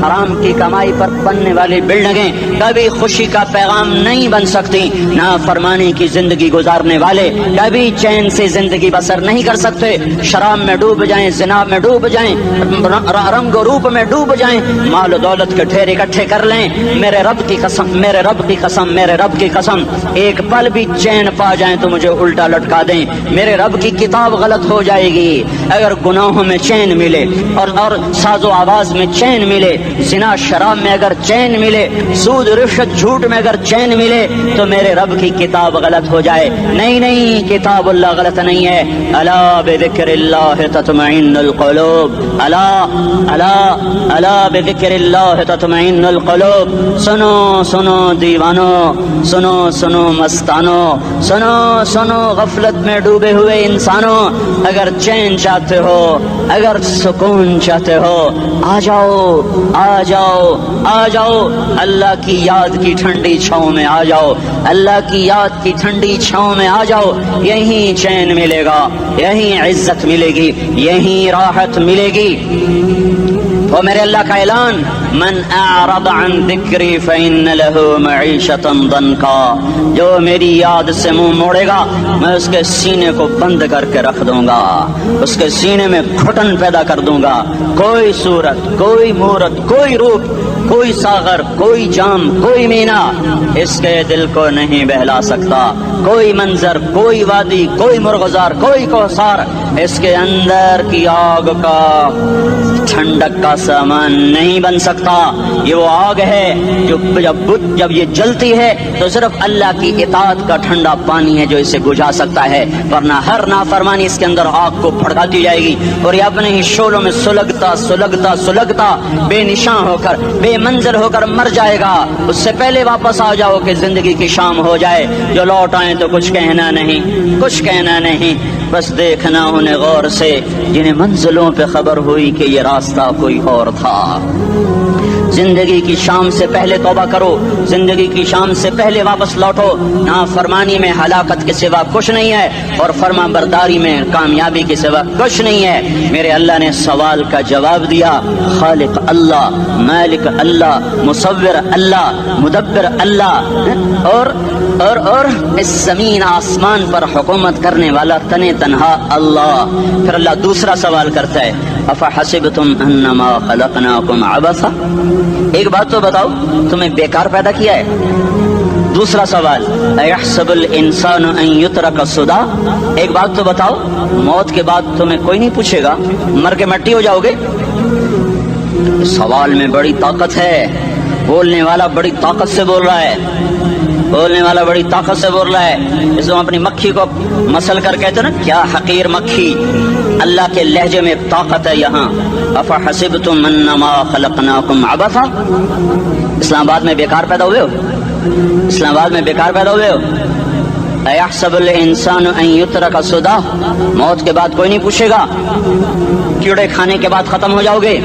حرام کی کمائی پر بننے والی بلڈنگیں کبھی خوشی کا پیغام نہیں بن سکتی. نافرمانی کی زندگی گزارنے والے کبھی چین سے زندگی بسر نہیں کر سکتے. شراب میں ڈوب جائیں، زنا میں ڈوب جائیں، رنگ و روپ میں ڈوب جائیں، مال و دولت کے ڈھیر اکٹھے کر لیں، میرے رب کی قسم، میرے رب کی قسم، میرے رب کی قسم، ایک پل بھی چین پا جائیں تو مجھے الٹا لٹکا دیں. میرے رب کی کتاب غلط ہو جائے گی. اگر گناہوں میں چین ملے اور ساز و آواز میں چین ملے، زنا شراب میں اگر چین ملے، سود رشوت جھوٹ میں اگر چین ملے، تو میرے رب کی کتاب غلط ہو جائے. نہیں نہیں، کتاب اللہ غلط نہیں ہے. الا بذکر اللہ تطمئن القلوب، الا الا الا بذکر اللہ تطمئن القلوب. سنو سنو دیوانو، سنو سنو مستانو، سنو سنو غفلت میں ڈوبے ہوئے انسانوں، اگر چین چاہتے ہو، اگر سکون چاہتے ہو، آ جاؤ آ جاؤ آ جاؤ، اللہ کی یاد کی ٹھنڈی چھاؤں میں آ جاؤ، اللہ کی یاد کی ٹھنڈی چھاؤں میں آ جاؤ. یہیں چین ملے گا، یہیں عزت ملے گی، یہیں راحت ملے گی. وہ میرے اللہ کا اعلان، من اعرض عن ذکری فإن له معیشۃ ضنکا، جو میری یاد سے منہ موڑے گا میں اس کے سینے کو بند کر کے رکھ دوں گا، اس کے سینے میں گھٹن پیدا کر دوں گا. کوئی صورت، کوئی مورت، کوئی روپ، کوئی ساغر، کوئی جام، کوئی مینا اس کے دل کو نہیں بہلا سکتا. کوئی منظر، کوئی وادی، کوئی مرغزار، کوئی کوثر اس کے اندر کی آگ کا ٹھنڈک کا سامان نہیں بن سکتا. یہ وہ آگ ہے جو جب یہ جلتی ہے تو صرف اللہ کی اطاعت کا ٹھنڈا پانی ہے جو اسے بجھا سکتا ہے، ورنہ ہر نافرمانی اس کے اندر آگ کو بھڑکاتی جائے گی اور یہ اپنے ہی شعلوں میں سلگتا سلگتا سلگتا بے نشاں ہو کر، بے منزل ہو کر مر جائے گا. اس سے پہلے واپس آ جاؤ کہ زندگی کی شام ہو جائے. جو لوٹ آئیں تو کچھ کہنا نہیں، کچھ کہنا نہیں، بس دیکھنا انہیں غور سے جنہیں منزلوں پہ خبر ہوئی کہ یہ راستہ کوئی اور تھا. زندگی کی شام سے پہلے توبہ کرو، زندگی کی شام سے پہلے واپس لوٹو. نافرمانی میں ہلاکت کے سوا کچھ نہیں ہے اور فرما برداری میں کامیابی کے سوا کچھ نہیں ہے. میرے اللہ نے سوال کا جواب دیا. خالق اللہ، مالک اللہ، مصور اللہ، مدبر اللہ، اور اس زمین آسمان پر حکومت کرنے والا تنے تنہا اللہ. پھر اللہ دوسرا سوال کرتا ہے، افحسبتم انما خلقناکم عبثا، ایک بات تو بتاؤ تمہیں بیکار پیدا کیا ہے؟ دوسرا سوال، ایحسب الانسان ان یترک سدی، ایک بات تو بتاؤ موت کے بعد تمہیں کوئی نہیں پوچھے گا، مر کے مٹی ہو جاؤ گے؟ سوال میں بڑی طاقت ہے، بولنے والا بڑی طاقت سے بول رہا ہے، بولنے والا بڑی طاقت سے بول رہا ہے. اس کو اپنی مکھی کو مسل کر کہتے نا، کیا حقیر مکھی. اللہ کے لہجے میں طاقت ہے یہاں. افحسبتم انما خلقناکم عبثا، اسلام آباد میں بیکار پیدا ہوئے ہو؟ اسلام آباد میں بیکار پیدا ہوئے ہو؟ ایحسب الانسان ان یترک سدی، موت کے بعد کوئی نہیں پوچھے گا، کیڑے کھانے کے بعد ختم ہو جاؤ گے.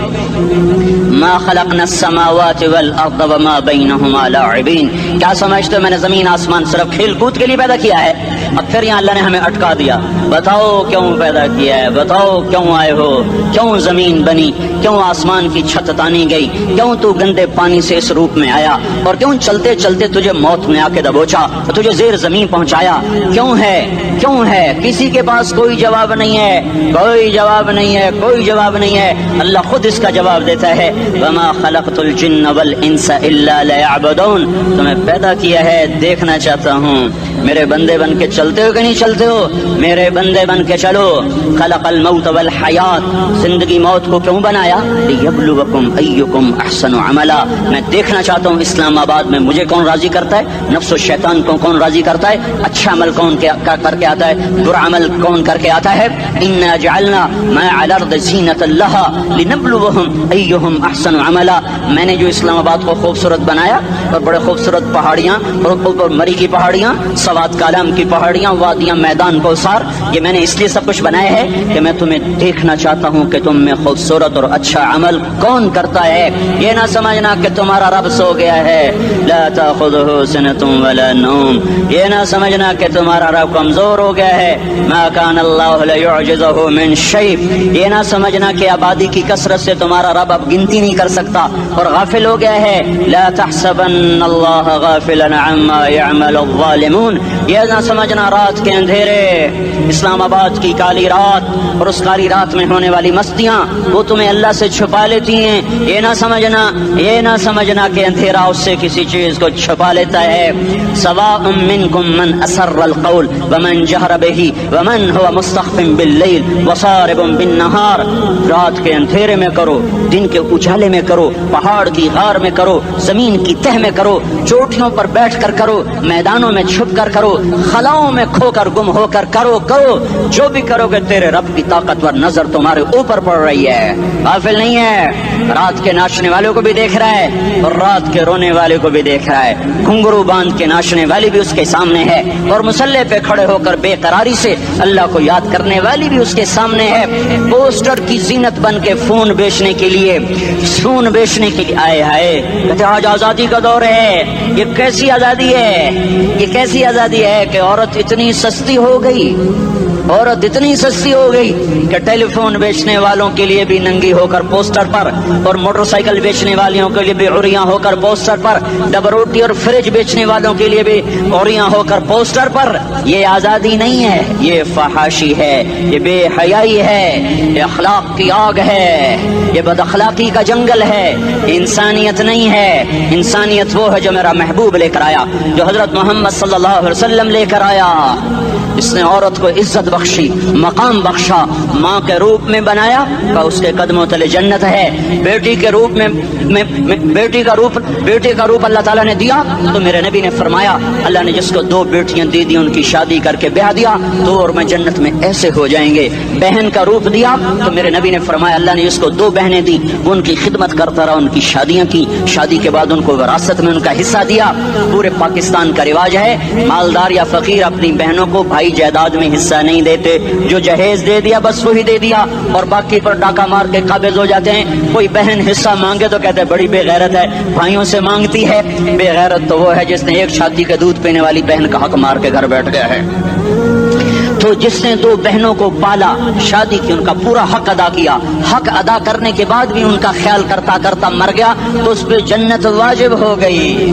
ما خلقنا السماوات والارض وما بینہما لاعبین، کیا سمجھتے ہو میں نے زمین آسمان صرف کھیل کود کے لیے پیدا کیا ہے؟ اب پھر یہاں اللہ نے ہمیں اٹکا دیا، بتاؤ کیوں پیدا کیا ہے، بتاؤ کیوں آئے ہو، کیوں زمین بنی، کیوں آسمان کی چھت تانی گئی، کیوں تو گندے پانی سے اس روپ میں آیا، اور کیوں چلتے چلتے تجھے موت میں آ کے دبوچا اور تجھے زیر زمین پہنچایا، کیوں ہے کیوں ہے؟ کسی کے پاس کوئی جواب نہیں ہے، کوئی جواب نہیں ہے، کوئی جواب نہیں ہے۔ اللہ خود اس کا جواب دیتا ہے، وما خلقت الجن والانس الا ليعبدون، تمہیں پیدا کیا ہے دیکھنا چاہتا ہوں، میرے بندے بن کے چلتے ہو کہ نہیں چلتے ہو، میرے بندے بن کے چلو۔ خلق الموت والحیات، زندگی موت کو کیوں بنایا؟ لیبلوکم ایکم احسن عملا، میں دیکھنا چاہتا ہوں اسلام آباد میں مجھے کون راضی کرتا ہے، نفس و شیطان کو کون راضی کرتا ہے، اچھا عمل کون کر کے آتا ہے، برا عمل کون کر کے آتا ہے۔ انا جعلنا ما علی الارض زینۃ لہا لنبلوہم ایہم احسن عملا، میں نے جو اسلام آباد کو خوبصورت بنایا اور بڑے خوبصورت پہاڑیاں اور مری کی پہاڑیاں، سوات کالام کی پہاڑیاں، وادیاں، میدان کوثر، یہ میں نے اس لیے سب کچھ بنایا ہے کہ میں تمہیں دیکھنا چاہتا ہوں کہ تم میں خوبصورت اور اچھا عمل کون کرتا ہے۔ یہ نہ سمجھنا کہ تمہارا رب سو گیا ہے، لا تاخذہ سنۃ ولا نوم، یہ نہ سمجھنا کہ تمہارا رب کمزور ہو گیا ہے، ما کان اللہ لیعجزہ من شیء، یہ نہ سمجھنا کہ آبادی کی کثرت سے تمہارا رب اب گنتی نہیں کر سکتا اور غافل ہو گیا ہے، لا تحسبن اللہ غافلا عما يعمل الظالمون، یہ نہ سمجھنا رات کے اندھیرے، اسلام آباد کی کالی رات اور اس کالی رات میں ہونے والی مستیاں وہ تمہیں اللہ سے چھپا لیتی ہیں، یہ نہ سمجھنا کہ اندھیرا اس سے کسی چیز کو چھپا لیتا ہے۔ سواء منکم من اسر القول ومن جہر بہ ومن هو مستخف باللیل وصارب بالنہار، رات کے اندھیرے میں کرو، دن کے اجالے میں کرو، پہاڑ کی غار میں کرو، زمین کی تہ میں کرو، چوٹیوں پر بیٹھ کر کرو، میدانوں میں چھپ کر کرو، خلاؤں میں کھو کر گم ہو کر کرو، جو بھی کرو گے تیرے رب کی طاقتور نظر تمہارے اوپر پڑ رہی ہے، غافل نہیں ہے، رات کے ناچنے والوں کو بھی دیکھ رہا ہے اور رات کے رونے والے کو بھی دیکھ رہا ہے، گھنگرو باندھ کے ناچنے والی بھی اس کے سامنے ہے اور مسلح پہ کھڑے ہو کر بے قراری سے اللہ کو یاد کرنے والی بھی اس کے سامنے ہے، پوسٹر کی زینت بن کے فون بیچنے کے لیے آئے ہائے، کہتے آج آزادی کا دور ہے، یہ کیسی آزادی ہے، یہ کیسی آزادی ہے کہ عورت اتنی سستی ہو گئی، عورت اتنی سستی ہو گئی کہ ٹیلی فون بیچنے والوں کے لیے بھی ننگی ہو کر پوسٹر پر اور موٹر سائیکل بیچنے والوں کے لیے بھی عریاں ہو کر پوسٹر پر، ڈبل روٹی اور فریج بیچنے والوں کے لیے بھی عریاں ہو کر پوسٹر پر۔ یہ آزادی نہیں ہے، یہ فحاشی ہے، یہ بے حیائی ہے، یہ اخلاق کی آگ ہے، یہ بد اخلاقی کا جنگل ہے، انسانیت نہیں ہے۔ انسانیت وہ ہے جو میرا محبوب لے کر آیا، جو حضرت محمد صلی اللہ علیہ وسلم لے کر آیا، اس نے عورت کو عزت بخشی، مقام بخشا، ماں کے روپ میں بنایا کہ اس کے قدموں تلے جنت ہے، بیٹی کے روپ میں بیٹی کا روپ اللہ تعالیٰ نے دیا تو میرے نبی نے فرمایا اللہ نے جس کو 2 بیٹیاں دی ان کی شادی کر کے بیاہ دیا تو اور میں جنت میں ایسے ہو جائیں گے۔ بہن کا روپ دیا تو میرے نبی نے فرمایا اللہ نے جس کو 2 بہنیں دی ان کی خدمت کرتا رہا، ان کی شادیاں کی، شادی کے بعد ان کو وراثت میں ان کا حصہ دیا۔ پورے پاکستان کا رواج ہے مالدار یا فقیر اپنی بہنوں کو بھائی جائیداد میں حصہ نہیں دیتے، جو جہیز دے دیا بس وہی دے دیا اور باقی پر ڈاکہ مار کے قابض ہو جاتے ہیں۔ کوئی بہن حصہ مانگے تو کہتے ہیں بڑی بے غیرت ہے، بھائیوں سے مانگتی ہے۔ بے غیرت تو وہ ہے جس نے ایک چھاتی کے دودھ پینے والی بہن کا حق مار کے گھر بیٹھ گیا ہے۔ تو جس نے 2 بہنوں کو پالا، شادی کی، ان کا پورا حق ادا کیا، حق ادا کرنے کے بعد بھی ان کا خیال کرتا کرتا مر گیا تو اس پہ جنت واجب ہو گئی۔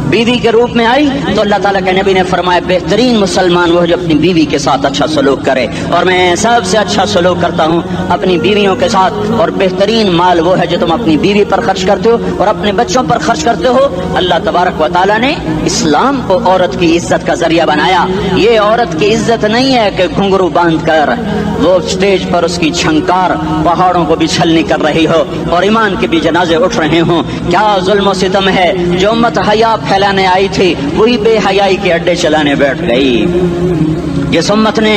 بیوی کے روپ میں آئی تو اللہ تعالیٰ کے نبی نے فرمایا بہترین مسلمان وہ جو اپنی بیوی کے ساتھ اچھا سلوک کرے، اور میں سب سے اچھا سلوک کرتا ہوں اپنی بیویوں کے ساتھ، اور بہترین مال وہ ہے جو تم اپنی بیوی پر خرچ کرتے ہو اور اپنے بچوں پر خرچ کرتے ہو۔ اللہ تبارک و تعالیٰ نے اسلام کو عورت کی عزت کا ذریعہ بنایا۔ یہ عورت کی عزت نہیں ہے کہ گھنگرو باندھ کر وہ اسٹیج پر اس کی چھنکار پہاڑوں کو بھی چھلنی کر رہی ہو اور ایمان کے بھی جنازے اٹھ رہے ہوں۔ کیا ظلم و ستم ہے، جو امت حیا پھیلانے آئی تھی وہی بے حیائی کے اڈے چلانے بیٹھ گئی۔ جس امت نے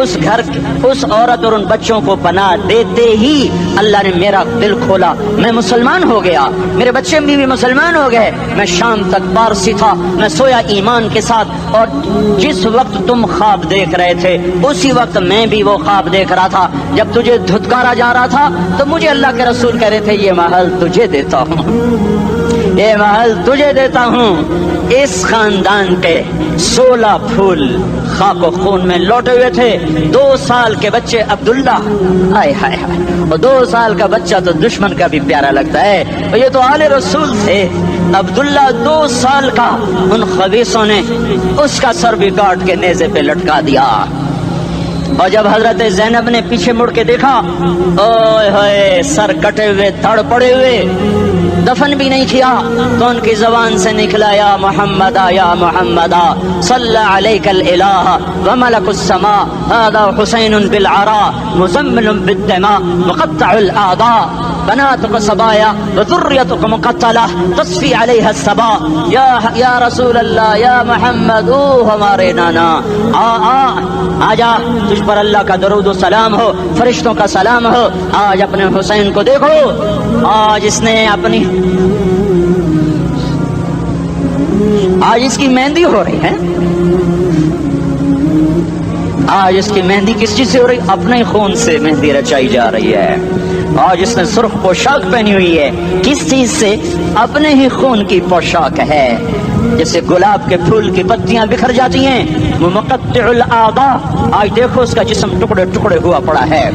اس گھر اس عورت اور ان بچوں کو پناہ دیتے ہی اللہ نے میرا دل کھولا, میں مسلمان ہو گیا, میرے بچے بھی مسلمان ہو گئے. میں شام تک پارسی تھا, میں سویا ایمان کے ساتھ, اور جس وقت تم خواب دیکھ رہے تھے اسی وقت میں بھی وہ خواب دیکھ رہا تھا. جب تجھے دھتکارا جا رہا تھا تو مجھے اللہ کے رسول کہہ رہے تھے یہ محل تجھے دیتا ہوں, یہ محل تجھے دیتا ہوں. اس خاندان کے 16 پھول خاک و خون میں لوٹے ہوئے تھے. 2 سال کے بچے عبداللہ, ہائے ہائے ہائے, اور 2 سال کا بچہ تو دشمن کا بھی پیارا لگتا ہے, اور یہ تو آل رسول تھے. عبداللہ 2 سال کا, ان خبیثوں نے اس کا سر بھی کاٹ کے نیزے پہ لٹکا دیا. اور جب حضرت زینب نے پیچھے مڑ کے دیکھا, اوئے ہوئے, سر کٹے ہوئے, تھڑ پڑے ہوئے, دفن بھی نہیں کیا, تو ان کی زبان سے نکلا یا محمد یا محمد صلی علیک الالہ وملک السماء هذا حسین بالعراء مزمل بالدماء مقطع الاعضاء بناتك صبايا وذريتك مقتلة تصفي عليها الصبا. یا رسول اللہ, یا محمد, او ہمارے نانا, آ جا, تجھ پر اللہ کا درود و سلام ہو, فرشتوں کا سلام ہو. آج اپنے حسین کو دیکھو, آج اس نے اپنی, آج اس کی مہندی ہو رہی ہے. آج اس کی مہندی کس چیز سے ہو رہی؟ اپنے خون سے مہندی رچائی جا رہی ہے. آج اس نے سرخ پوشاک پہنی ہوئی ہے, کس چیز سے؟ اپنے ہی خون کی پوشاک ہے. جیسے گلاب کے پھول کی پتیاں بکھر جاتی ہیں, وہ مقطع الاعضاء. آج دیکھو اس کا جسم ٹکڑے ٹکڑے ہوا پڑا ہے.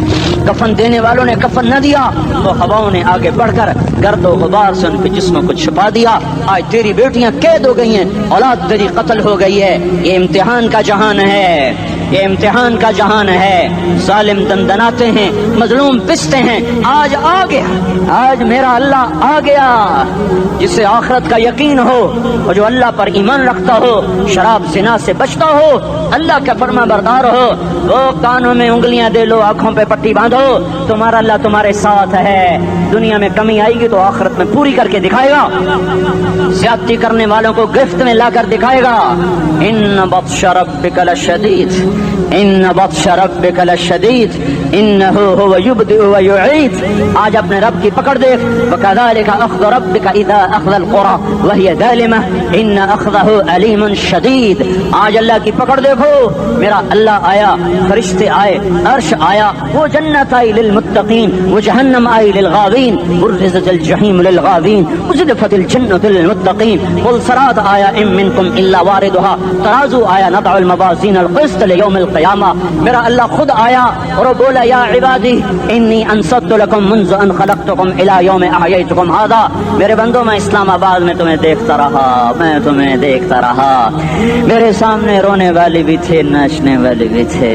کفن دینے والوں نے کفن نہ دیا تو ہواؤں نے آگے بڑھ کر گرد و غبار سے ان کے جسموں کو چھپا دیا. آج تیری بیٹیاں قید ہو گئی ہیں, اولاد تیری قتل ہو گئی ہے. یہ امتحان کا جہان ہے, یہ امتحان کا جہان ہے. ظالم دندناتے ہیں, مظلوم پستے ہیں. آج آ گیا, آج میرا اللہ آ گیا. جسے آخرت کا یقین ہو اور جو اللہ پر ایمان رکھتا ہو, شراب زنا سے بچتا ہو, اللہ کا فرما بردار ہو, وہ کانوں میں انگلیاں دے لو, آنکھوں پہ پٹی باندھو, تمہارا اللہ تمہارے ساتھ ہے. دنیا میں کمی آئے گی تو آخرت میں پوری کر کے دکھائے گا. زیادتی کرنے والوں کو گرفت میں لا کر دکھائے گا. ان بطش ربک لشدید, ان بطش ربک لشدید انہ هو یبدئ ویعید. آج اپنے رب کی پکڑ دیکھ. وکذالک اخذ ربک اذا اخذ القرى وهي ظالمہ ان اخذہ علیم شدید. آج اللہ کی پکڑ دیکھو. میرا اللہ آیا, فرشتے آئے, عرش آیا, وہ جنت آئی للمتقین, وہ جہنم آئی للغاوین, برزت الجحیم للغاوین, ازلفت الجنت للمتقین. والصراط آیا, ام منکم الا واردها, ترازو آیا, نضع الموازین القسط لیوم القیامہ. میرا اللہ خود آیا اور وہ بولا یا عبادی انی انصت لکم منذ ان خلقتکم الى یوم احییتکم هذا. میرے بندوں, میں اسلام آباد میں تمہیں دیکھتا رہا, میں تمہیں دیکھتا رہا. میرے سامنے رونے والے بھی تھے, ناچنے والے بھی تھے,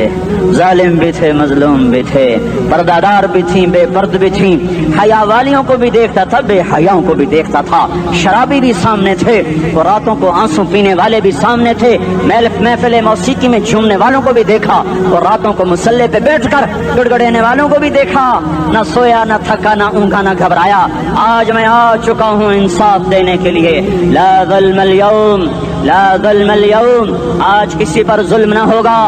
ظالم بھی تھے, مظلوم بھی تھے, پردادار بھی تھیں, بے پرد بھی تھیں. حیا والیوں کو بھی دیکھتا تھا, بے حیاؤں کو بھی دیکھتا تھا. شرابی بھی سامنے تھے, اور راتوں کو آنسو پینے والے بھی سامنے تھے. محفل موسیقی میں جھومنے والوں کو بھی دیکھا, اور راتوں کو مسلح پہ بیٹھ کر گڑگڑانے والوں کو بھی دیکھا. نہ سویا, نہ تھکا, نہ اونگا, نہ گھبرایا. آج میں آ چکا ہوں انصاف دینے کے لیے. لا ظلم اليوم, لا ظلم اليوم. آج کسی پر ظلم نہ ہوگا,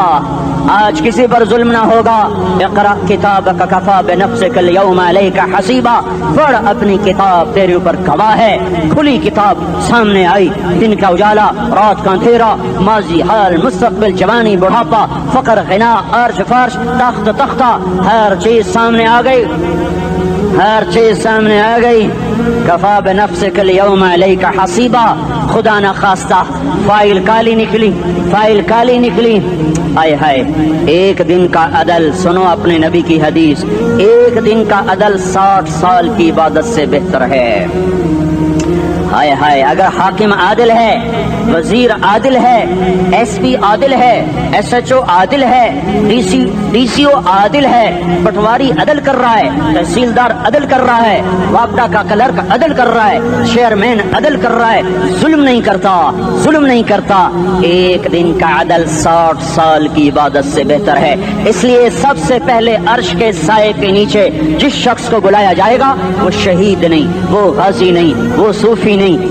آج کسی پر ظلم نہ ہوگا. اقرأ کتابک کفا بنفسک اليوم علیک حسیبا. پڑھ اپنی کتاب, تیرے اوپر گواہ ہے. کھلی کتاب سامنے آئی, دن کا اجالا, رات کا اندھیرا, ماضی, حال, مستقبل, جوانی, بڑھاپا, فقر, غنا, عرش, فرش, تخت, تختہ, ہر چیز سامنے آ گئی, ہر چیز سامنے آ گئی. کفا بنفسک اليوم علیک حسیبا. خدا نہ خواستہ فائل کالی نکلی, فائل کالی نکلی. آئے ہائے, ایک دن کا عدل, سنو اپنے نبی کی حدیث, ایک دن کا عدل 60 سال کی عبادت سے بہتر ہے. ہائے ہائے, اگر حاکم عادل ہے, وزیر عادل ہے, ایس پی عادل ہے, ایس ایچ او عادل ہے, ڈی سی او عادل ہے, پٹواری عدل کر رہا ہے, تحصیلدار عدل کر رہا ہے, وابڈا کا کلرک عدل کر رہا ہے, چیئرمین عدل کر رہا ہے, ظلم نہیں کرتا, ظلم نہیں کرتا. ایک دن کا عدل 60 سال کی عبادت سے بہتر ہے. اس لیے سب سے پہلے عرش کے سائے کے نیچے جس شخص کو بلایا جائے گا وہ شہید نہیں, وہ غازی نہیں, وہ صوفی نہیں,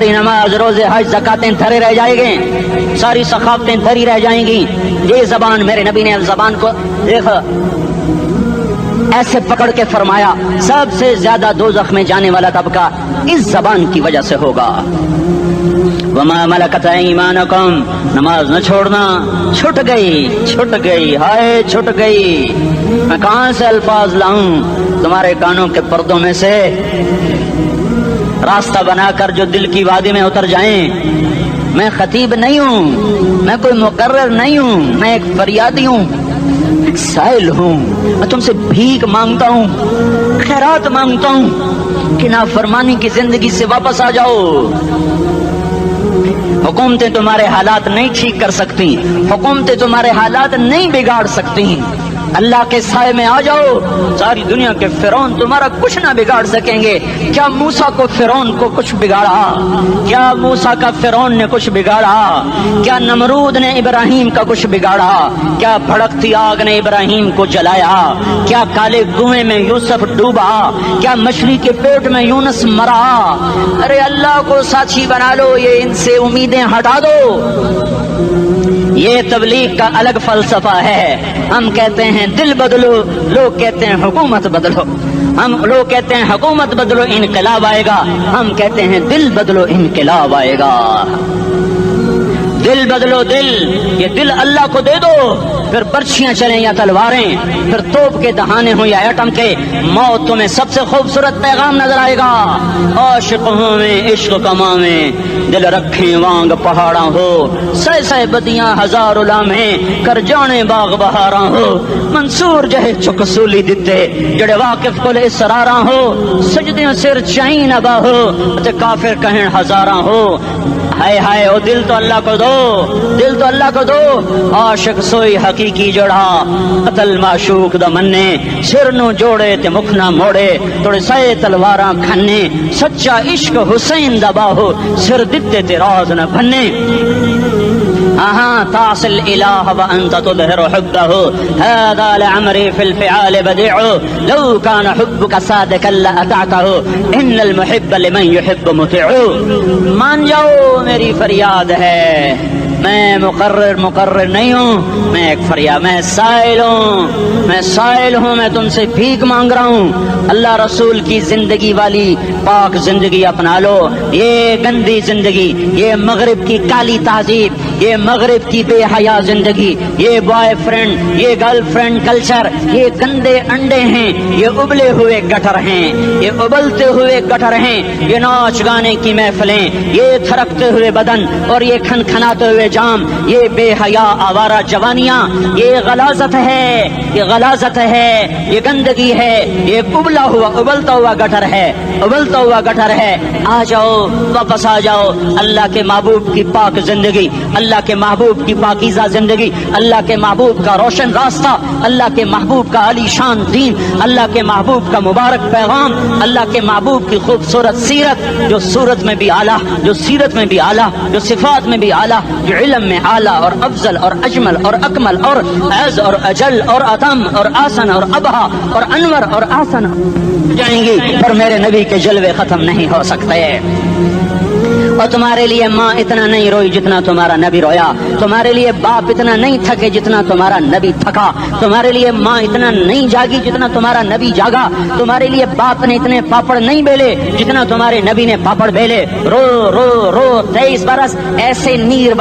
ساری نماز روزے حج زکاتیں دھرے رہ جائیں گے، ساری ثقافتیں دھری رہ جائیں گی. یہ زبان میرے نبی نے زبان کو دیکھا ایسے پکڑ کے فرمایا سب سے زیادہ دوزخ میں جانے والا طبقہ اس زبان کی وجہ سے ہوگا. وما ملکت ایمانکم، نماز نہ چھوڑنا. چھٹ گئی ہائے چھٹ گئی. میں کہاں سے الفاظ لاؤں تمہارے کانوں کے پردوں میں سے، راستہ بنا کر جو دل کی وادی میں اتر جائیں. میں خطیب نہیں ہوں، میں کوئی مقرر نہیں ہوں، میں ایک فریادی ہوں، ایک سائل ہوں. میں تم سے بھیک مانگتا ہوں، خیرات مانگتا ہوں کہ نافرمانی کی زندگی سے واپس آ جاؤ. حکومتیں تمہارے حالات نہیں ٹھیک کر سکتی، حکومتیں تمہارے حالات نہیں بگاڑ سکتی. اللہ کے سائے میں آ جاؤ. ساری دنیا کے فرعون تمہارا کچھ نہ بگاڑ سکیں گے. کیا موسیٰ کو فرعون کو کچھ بگاڑا؟ کیا موسیٰ کا فرعون نے کچھ بگاڑا؟ کیا نمرود نے ابراہیم کا کچھ بگاڑا؟ کیا بھڑکتی آگ نے ابراہیم کو جلایا؟ کیا کالے کنویں میں یوسف ڈوبا؟ کیا مچھلی کے پیٹ میں یونس مرا؟ ارے اللہ کو ساتھی بنا لو، یہ ان سے امیدیں ہٹا دو. یہ تبلیغ کا الگ فلسفہ ہے. ہم کہتے ہیں دل بدلو، لوگ کہتے ہیں حکومت بدلو. لوگ کہتے ہیں حکومت بدلو انقلاب آئے گا، ہم کہتے ہیں دل بدلو انقلاب آئے گا. دل بدلو، دل، یہ دل اللہ کو دے دو. پھر برچیاں چلیں یا تلواریں، پھر توپ کے دہانے ہوں یا ایٹم کے، موت تمہیں سب سے خوبصورت پیغام نظر آئے گا. عاشق ہوں میں عشق کما میں، دل رکھیں وانگ پہاڑاں ہو، سہ بدیاں ہزار لامے کر جانے باغ بہاراں ہو. منصور جہے چک سولی دتے جڑے واقف کل اسراراں ہو، سجدیوں سر چائن ابا ہو تے کافر کہیں ہزاراں ہو. ہائے ہائے او دل تو اللہ کو دو، دل تو اللہ کو دو. عاشق سوئی حقیقی جڑا قتل معشوق دا مننے، سر نو جوڑے تے مکھ نہ موڑے، توڑے سائے تلواراں کھنے. سچا عشق حسین دا باہو، سر دتے تے راز نہ بھنے. تعصي الإله وأنت تظهر حبه، هذا لعمري في الفعال بديع، لو كان حبك صادقا لأطعته، إن المحب لمن يحب مطيع. مان جاؤ میری فریاد ہے، میں مقرر نہیں ہوں، میں ایک فریاد، میں سائل ہوں، میں تم سے بھیک مانگ رہا ہوں. اللہ رسول کی زندگی والی پاک زندگی اپنا لو. یہ گندی زندگی، یہ مغرب کی کالی تہذیب، یہ مغرب کی بے حیا زندگی، یہ بوائے فرینڈ، یہ گرل فرینڈ کلچر، یہ گندے انڈے ہیں، یہ ابلے ہوئے گٹر ہیں، یہ ابلتے ہوئے گٹر ہیں. یہ ناچ گانے کی محفلیں، یہ تھرکتے ہوئے بدن اور یہ کھنکھناتے ہوئے جام، یہ بے حیا آوارہ جوانیاں، یہ غلاظت ہے، یہ غلاظت ہے، یہ گندگی ہے، یہ ابلتا ہوا گٹر ہے. آ جاؤ، واپس آ جاؤ. اللہ کے محبوب کی پاک زندگی، اللہ کے محبوب کی پاکیزہ زندگی، اللہ کے محبوب کا روشن راستہ، اللہ کے محبوب کا علی شان دین، اللہ کے محبوب کا مبارک پیغام، اللہ کے محبوب کی خوبصورت سیرت، جو صورت میں بھی اعلیٰ، جو سیرت میں بھی اعلیٰ، جو صفات میں بھی اعلیٰ، جو علم میں اعلیٰ اور افضل اور اجمل اور اکمل اور اعز اور اجل اور اتم اور آسن اور ابہا اور انور اور آسن جائیں گی، پر میرے نبی کے جلوے ختم نہیں ہو سکتے. اور تمہارے لیے ماں اتنا نہیں روئی جتنا تمہارا نبی رویا، تمہارے لیے باپ اتنا نہیں تھکے جتنا تمہارا نبی تھکا، تمہارے لیے ماں اتنا نہیں جاگی جتنا تمہارا نبی جاگا، تمہارے لیے باپ نے اتنے پاپڑ نہیں بیلے جتنا تمہارے نبی نے پاپڑ بیلے. رو رو رو 23 برس ایسے نیر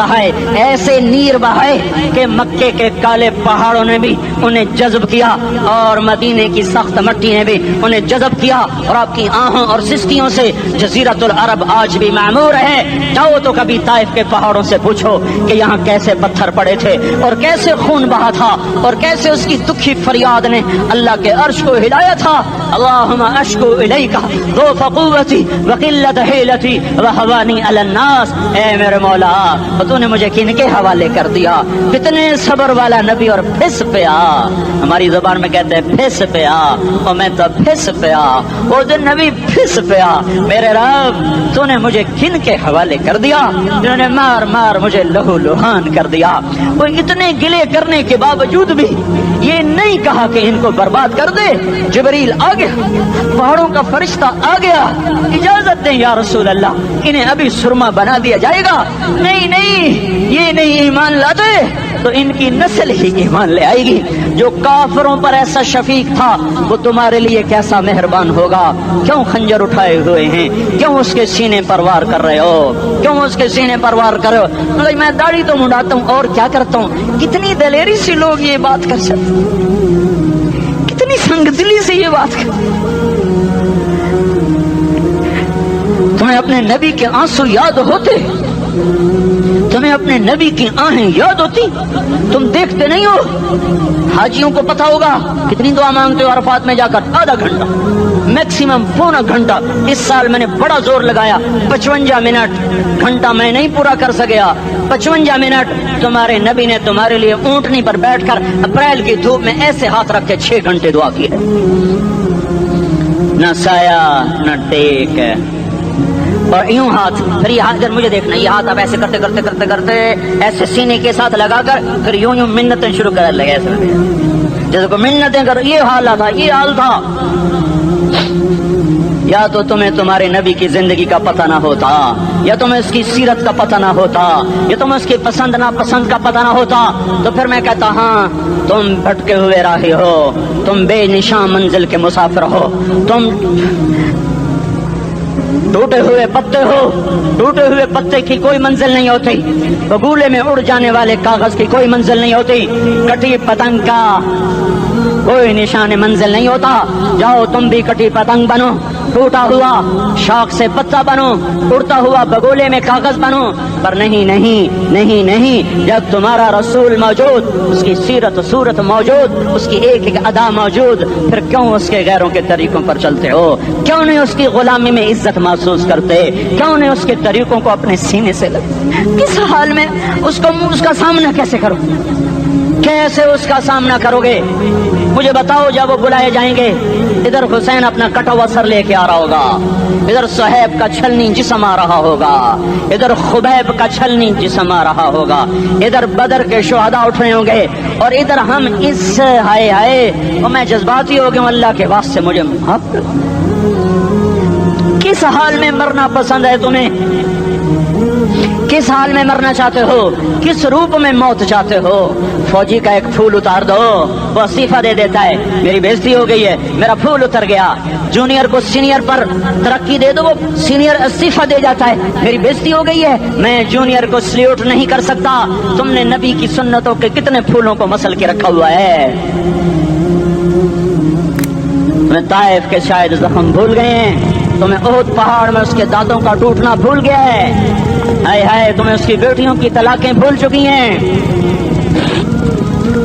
بہائے کہ مکے کے کالے پہاڑوں نے بھی انہیں جذب کیا اور مدینے کی سخت مٹی نے بھی انہیں جذب کیا، اور آپ کی آہوں اور سستیوں سے جزیرۃ العرب آج بھی معمور ہے. جاؤ تو کبھی طائف کے پہاڑوں سے پوچھو کہ یہاں کیسے پتھر پڑے تھے اور کیسے خون بہا تھا اور کیسے اس کی دکھی فریاد نے اللہ کے عرش کو ہلایا تھا. اللہم اشکو الیک ضعف قوتی وقلت حیلتی وہوانی علی الناس. اے میرے مولا، تو نے مجھے کن کے حوالے کر دیا؟ کتنے صبر والا نبی، اور پھس پیا. ہماری زبان میں کہتے ہیں پھس پیا، اور میں تو پھس پیا. وہ دن نبی پھس پیا. میرے رب، تو نے مجھے کن کے حوالے کر دیا جنہوں نے مار مار مجھے لہو لہان کر دیا. وہ اتنے گلے کرنے کے باوجود بھی یہ نہیں کہا کہ ان کو برباد کر دے. جبریل آ گیا, پہاڑوں کا فرشتہ آ گیا, اجازت دیں یا رسول اللہ, انہیں ابھی سرما بنا دیا جائے گا. نہیں نہیں, یہ نہیں ایمان لاتے تو ان کی نسل ہی ایمان لے آئے گی. جو کافروں پر ایسا شفیق تھا وہ تمہارے لیے کیسا مہربان ہوگا. کیوں خنجر اٹھائے ہوئے ہیں, کیوں اس کے سینے پر وار کر رہے ہو, کیوں اس کے سینے پر وار کر رہے ہو. میں داڑھی تو منڈاتا ہوں اور کیا کرتا ہوں. کتنی دلیری سے لوگ یہ بات کر سکتے, کتنی سنگ دلی سے یہ بات کر. تمہیں اپنے نبی کے آنسو یاد ہوتے, تمہیں اپنے نبی کی آہیں یاد ہوتی, تم دیکھتے نہیں ہو. حاجیوں کو پتا ہوگا کتنی دعا مانگتے ہو عرفات میں جا کر, آدھا گھنٹہ میکسیمم پونا گھنٹہ. اس سال میں نے بڑا زور لگایا, 55 منٹ, گھنٹہ میں نہیں پورا کر سکیا. 55 منٹ تمہارے نبی نے تمہارے لیے اونٹنی پر بیٹھ کر اپریل کی دھوپ میں ایسے ہاتھ رکھ کے 6 گھنٹے دعا کی ہے. نہ سایہ نہ ٹیک, اور یوں ہاتھ. پھر یہ ہاتھ مجھے دیکھنا, یہ ہاتھ اب ایسے کرتے کرتے کرتے کرتے ایسے سینے کے ساتھ لگا کر پھر یوں یوں منتیں شروع کر لگے, ایسے جیسے کو منتیں کر. یہ حال تھا, یہ حال تھا. یا تو تمہیں تمہارے نبی کی زندگی کا پتہ نہ ہوتا, یا تمہیں اس کی سیرت کا پتہ نہ ہوتا, یا تمہیں اس کی پسند ناپسند کا پتہ نہ ہوتا. تو پھر میں کہتا ہاں تم بھٹکے ہوئے راہی ہو, تم بے نشان منزل کے مسافر ہو, تم ٹوٹے ہوئے پتے ہو. ٹوٹے ہوئے پتے کی کوئی منزل نہیں ہوتی, بگولے میں اڑ جانے والے کاغذ کی کوئی منزل نہیں ہوتی, کٹی پتنگ کا کوئی نشان منزل نہیں ہوتا. جاؤ تم بھی کٹی پتنگ بنو, ٹوٹا ہوا شاخ سے پتا بنو, اڑتا ہوا بگولے میں کاغذ بنو. پر نہیں نہیں نہیں نہیں, جب تمہارا رسول موجود, اس کی سیرت صورت موجود, اس کی ایک ایک ادا موجود, پھر کیوں اس کے غیروں کے طریقوں پر چلتے ہو؟ کیوں نہیں اس کی غلامی میں عزت محسوس کرتے؟ کیوں نہیں اس کے طریقوں کو اپنے سینے سے لگتے؟ کس حال میں اس کا سامنا کیسے کرو, کیسے اس کا سامنا کرو گے؟ مجھے بتاؤ. جب وہ بلائے جائیں گے, ادھر حسین اپنا کٹا ہوا سر لے کے آ رہا ہوگا, ادھر صہیب کا چھلنی جسم آ رہا ہوگا, ادھر خبیب کا چھلنی جسم آ رہا ہوگا, ادھر بدر کے شہداء اٹھ رہے ہوں گے, اور ادھر ہم اس ہائے ہائے. اور میں جذباتی ہو گیا, اللہ کے واسطے مجھے معاف کر. کس حال میں مرنا پسند ہے تمہیں؟ کس حال میں مرنا چاہتے ہو؟ کس روپ میں موت چاہتے ہو؟ فوجی کا ایک پھول اتار دو, وہ استعفیٰ دے دیتا ہے, میری بےزتی ہو گئی ہے, میرا پھول اتر گیا. جونیئر کو سینئر پر ترقی دے دو, وہ سینئر استعفیٰ دے جاتا ہے, میری بےزتی ہو گئی ہے, میں جونیئر کو سلیوٹ نہیں کر سکتا. تم نے نبی کی سنتوں کے کتنے پھولوں کو مسل کے رکھا ہوا ہے. تمہیں طائف کے شاید زخم بھول گئے ہیں, تمہیں احد پہاڑ میں اس کے دانتوں کا ٹوٹنا بھول گیا ہے. ہائے ہائے, تمہیں اس کی بیٹیوں کی طلاقیں بھول چکی ہیں,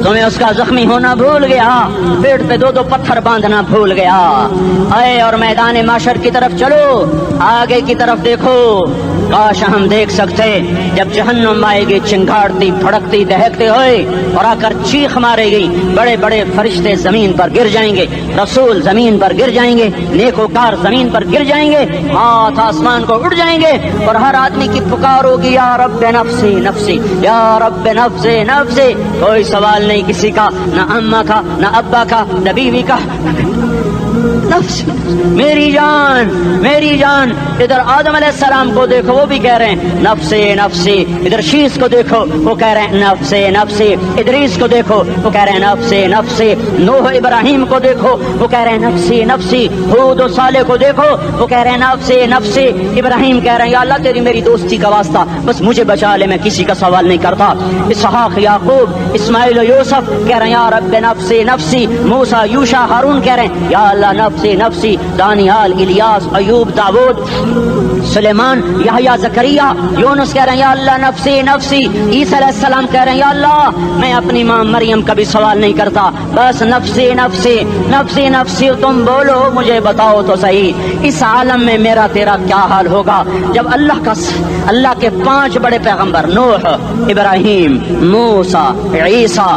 تمہیں اس کا زخمی ہونا بھول گیا, پیٹ پہ 2 پتھر باندھنا بھول گیا. آئے اور میدان معاشر کی طرف چلو, آگے کی طرف دیکھو. کاش ہم دیکھ سکتے جب جہنم آئے گی چنگاڑتی بھڑکتی دہکتے ہوئے اور آ کر چیخ مارے گی, بڑے بڑے فرشتے زمین پر گر جائیں گے, رسول زمین پر گر جائیں گے, نیکوکار زمین پر گر جائیں گے, ہاتھ آسمان کو اڑ جائیں گے, اور ہر آدمی کی پکار ہوگی یا رب نفسی نفسی, یا رب نفسی نفسی. کوئی سوال نہیں کسی کا, نہ اماں کا, نہ ابا کا, نہ بیوی کا. نفس میری جان میری جان. ادھر آدم علیہ السلام کو دیکھو, وہ بھی کہہ رہے ہیں نفسی نفسی. ادھر شیس کو دیکھو, وہ کہہ رہے ہیں نفسی نفسی. ادریس کو دیکھو, وہ کہہ رہے ہیں نفسی نفسی. نوح ابراہیم کو دیکھو, وہ کہہ رہے ہیں نفسی نفسی. ہود و صالح کو دیکھو, وہ کہہ رہے ہیں نفسی نفسی. ابراہیم کہہ رہے ہیں یا اللہ تیری میری دوستی کا واسطہ, بس مجھے بچا لے, میں کسی کا سوال نہیں کرتا. اسحاق یعقوب اسماعیل و یوسف کہہ رہے ہیں یا رب نفسی نفسی. موسیٰ یوشع ہارون کہہ رہے ہیں یا اللہ نفسی نفسی. دانیال الیاس ایوب داود سلیمان یحییٰ زکریا یونس کہہ رہے ہیں یا اللہ نفسی نفسی. عیسیٰ علیہ السلام کہہ رہے ہیں یا اللہ میں اپنی ماں مریم کا بھی سوال نہیں کرتا, بس نفسی نفسی نفسی نفسی. تم بولو, مجھے بتاؤ تو صحیح, اس عالم میں میرا تیرا کیا حال ہوگا جب اللہ کے 5 بڑے پیغمبر نوح, ابراہیم, موسیٰ, عیسیٰ,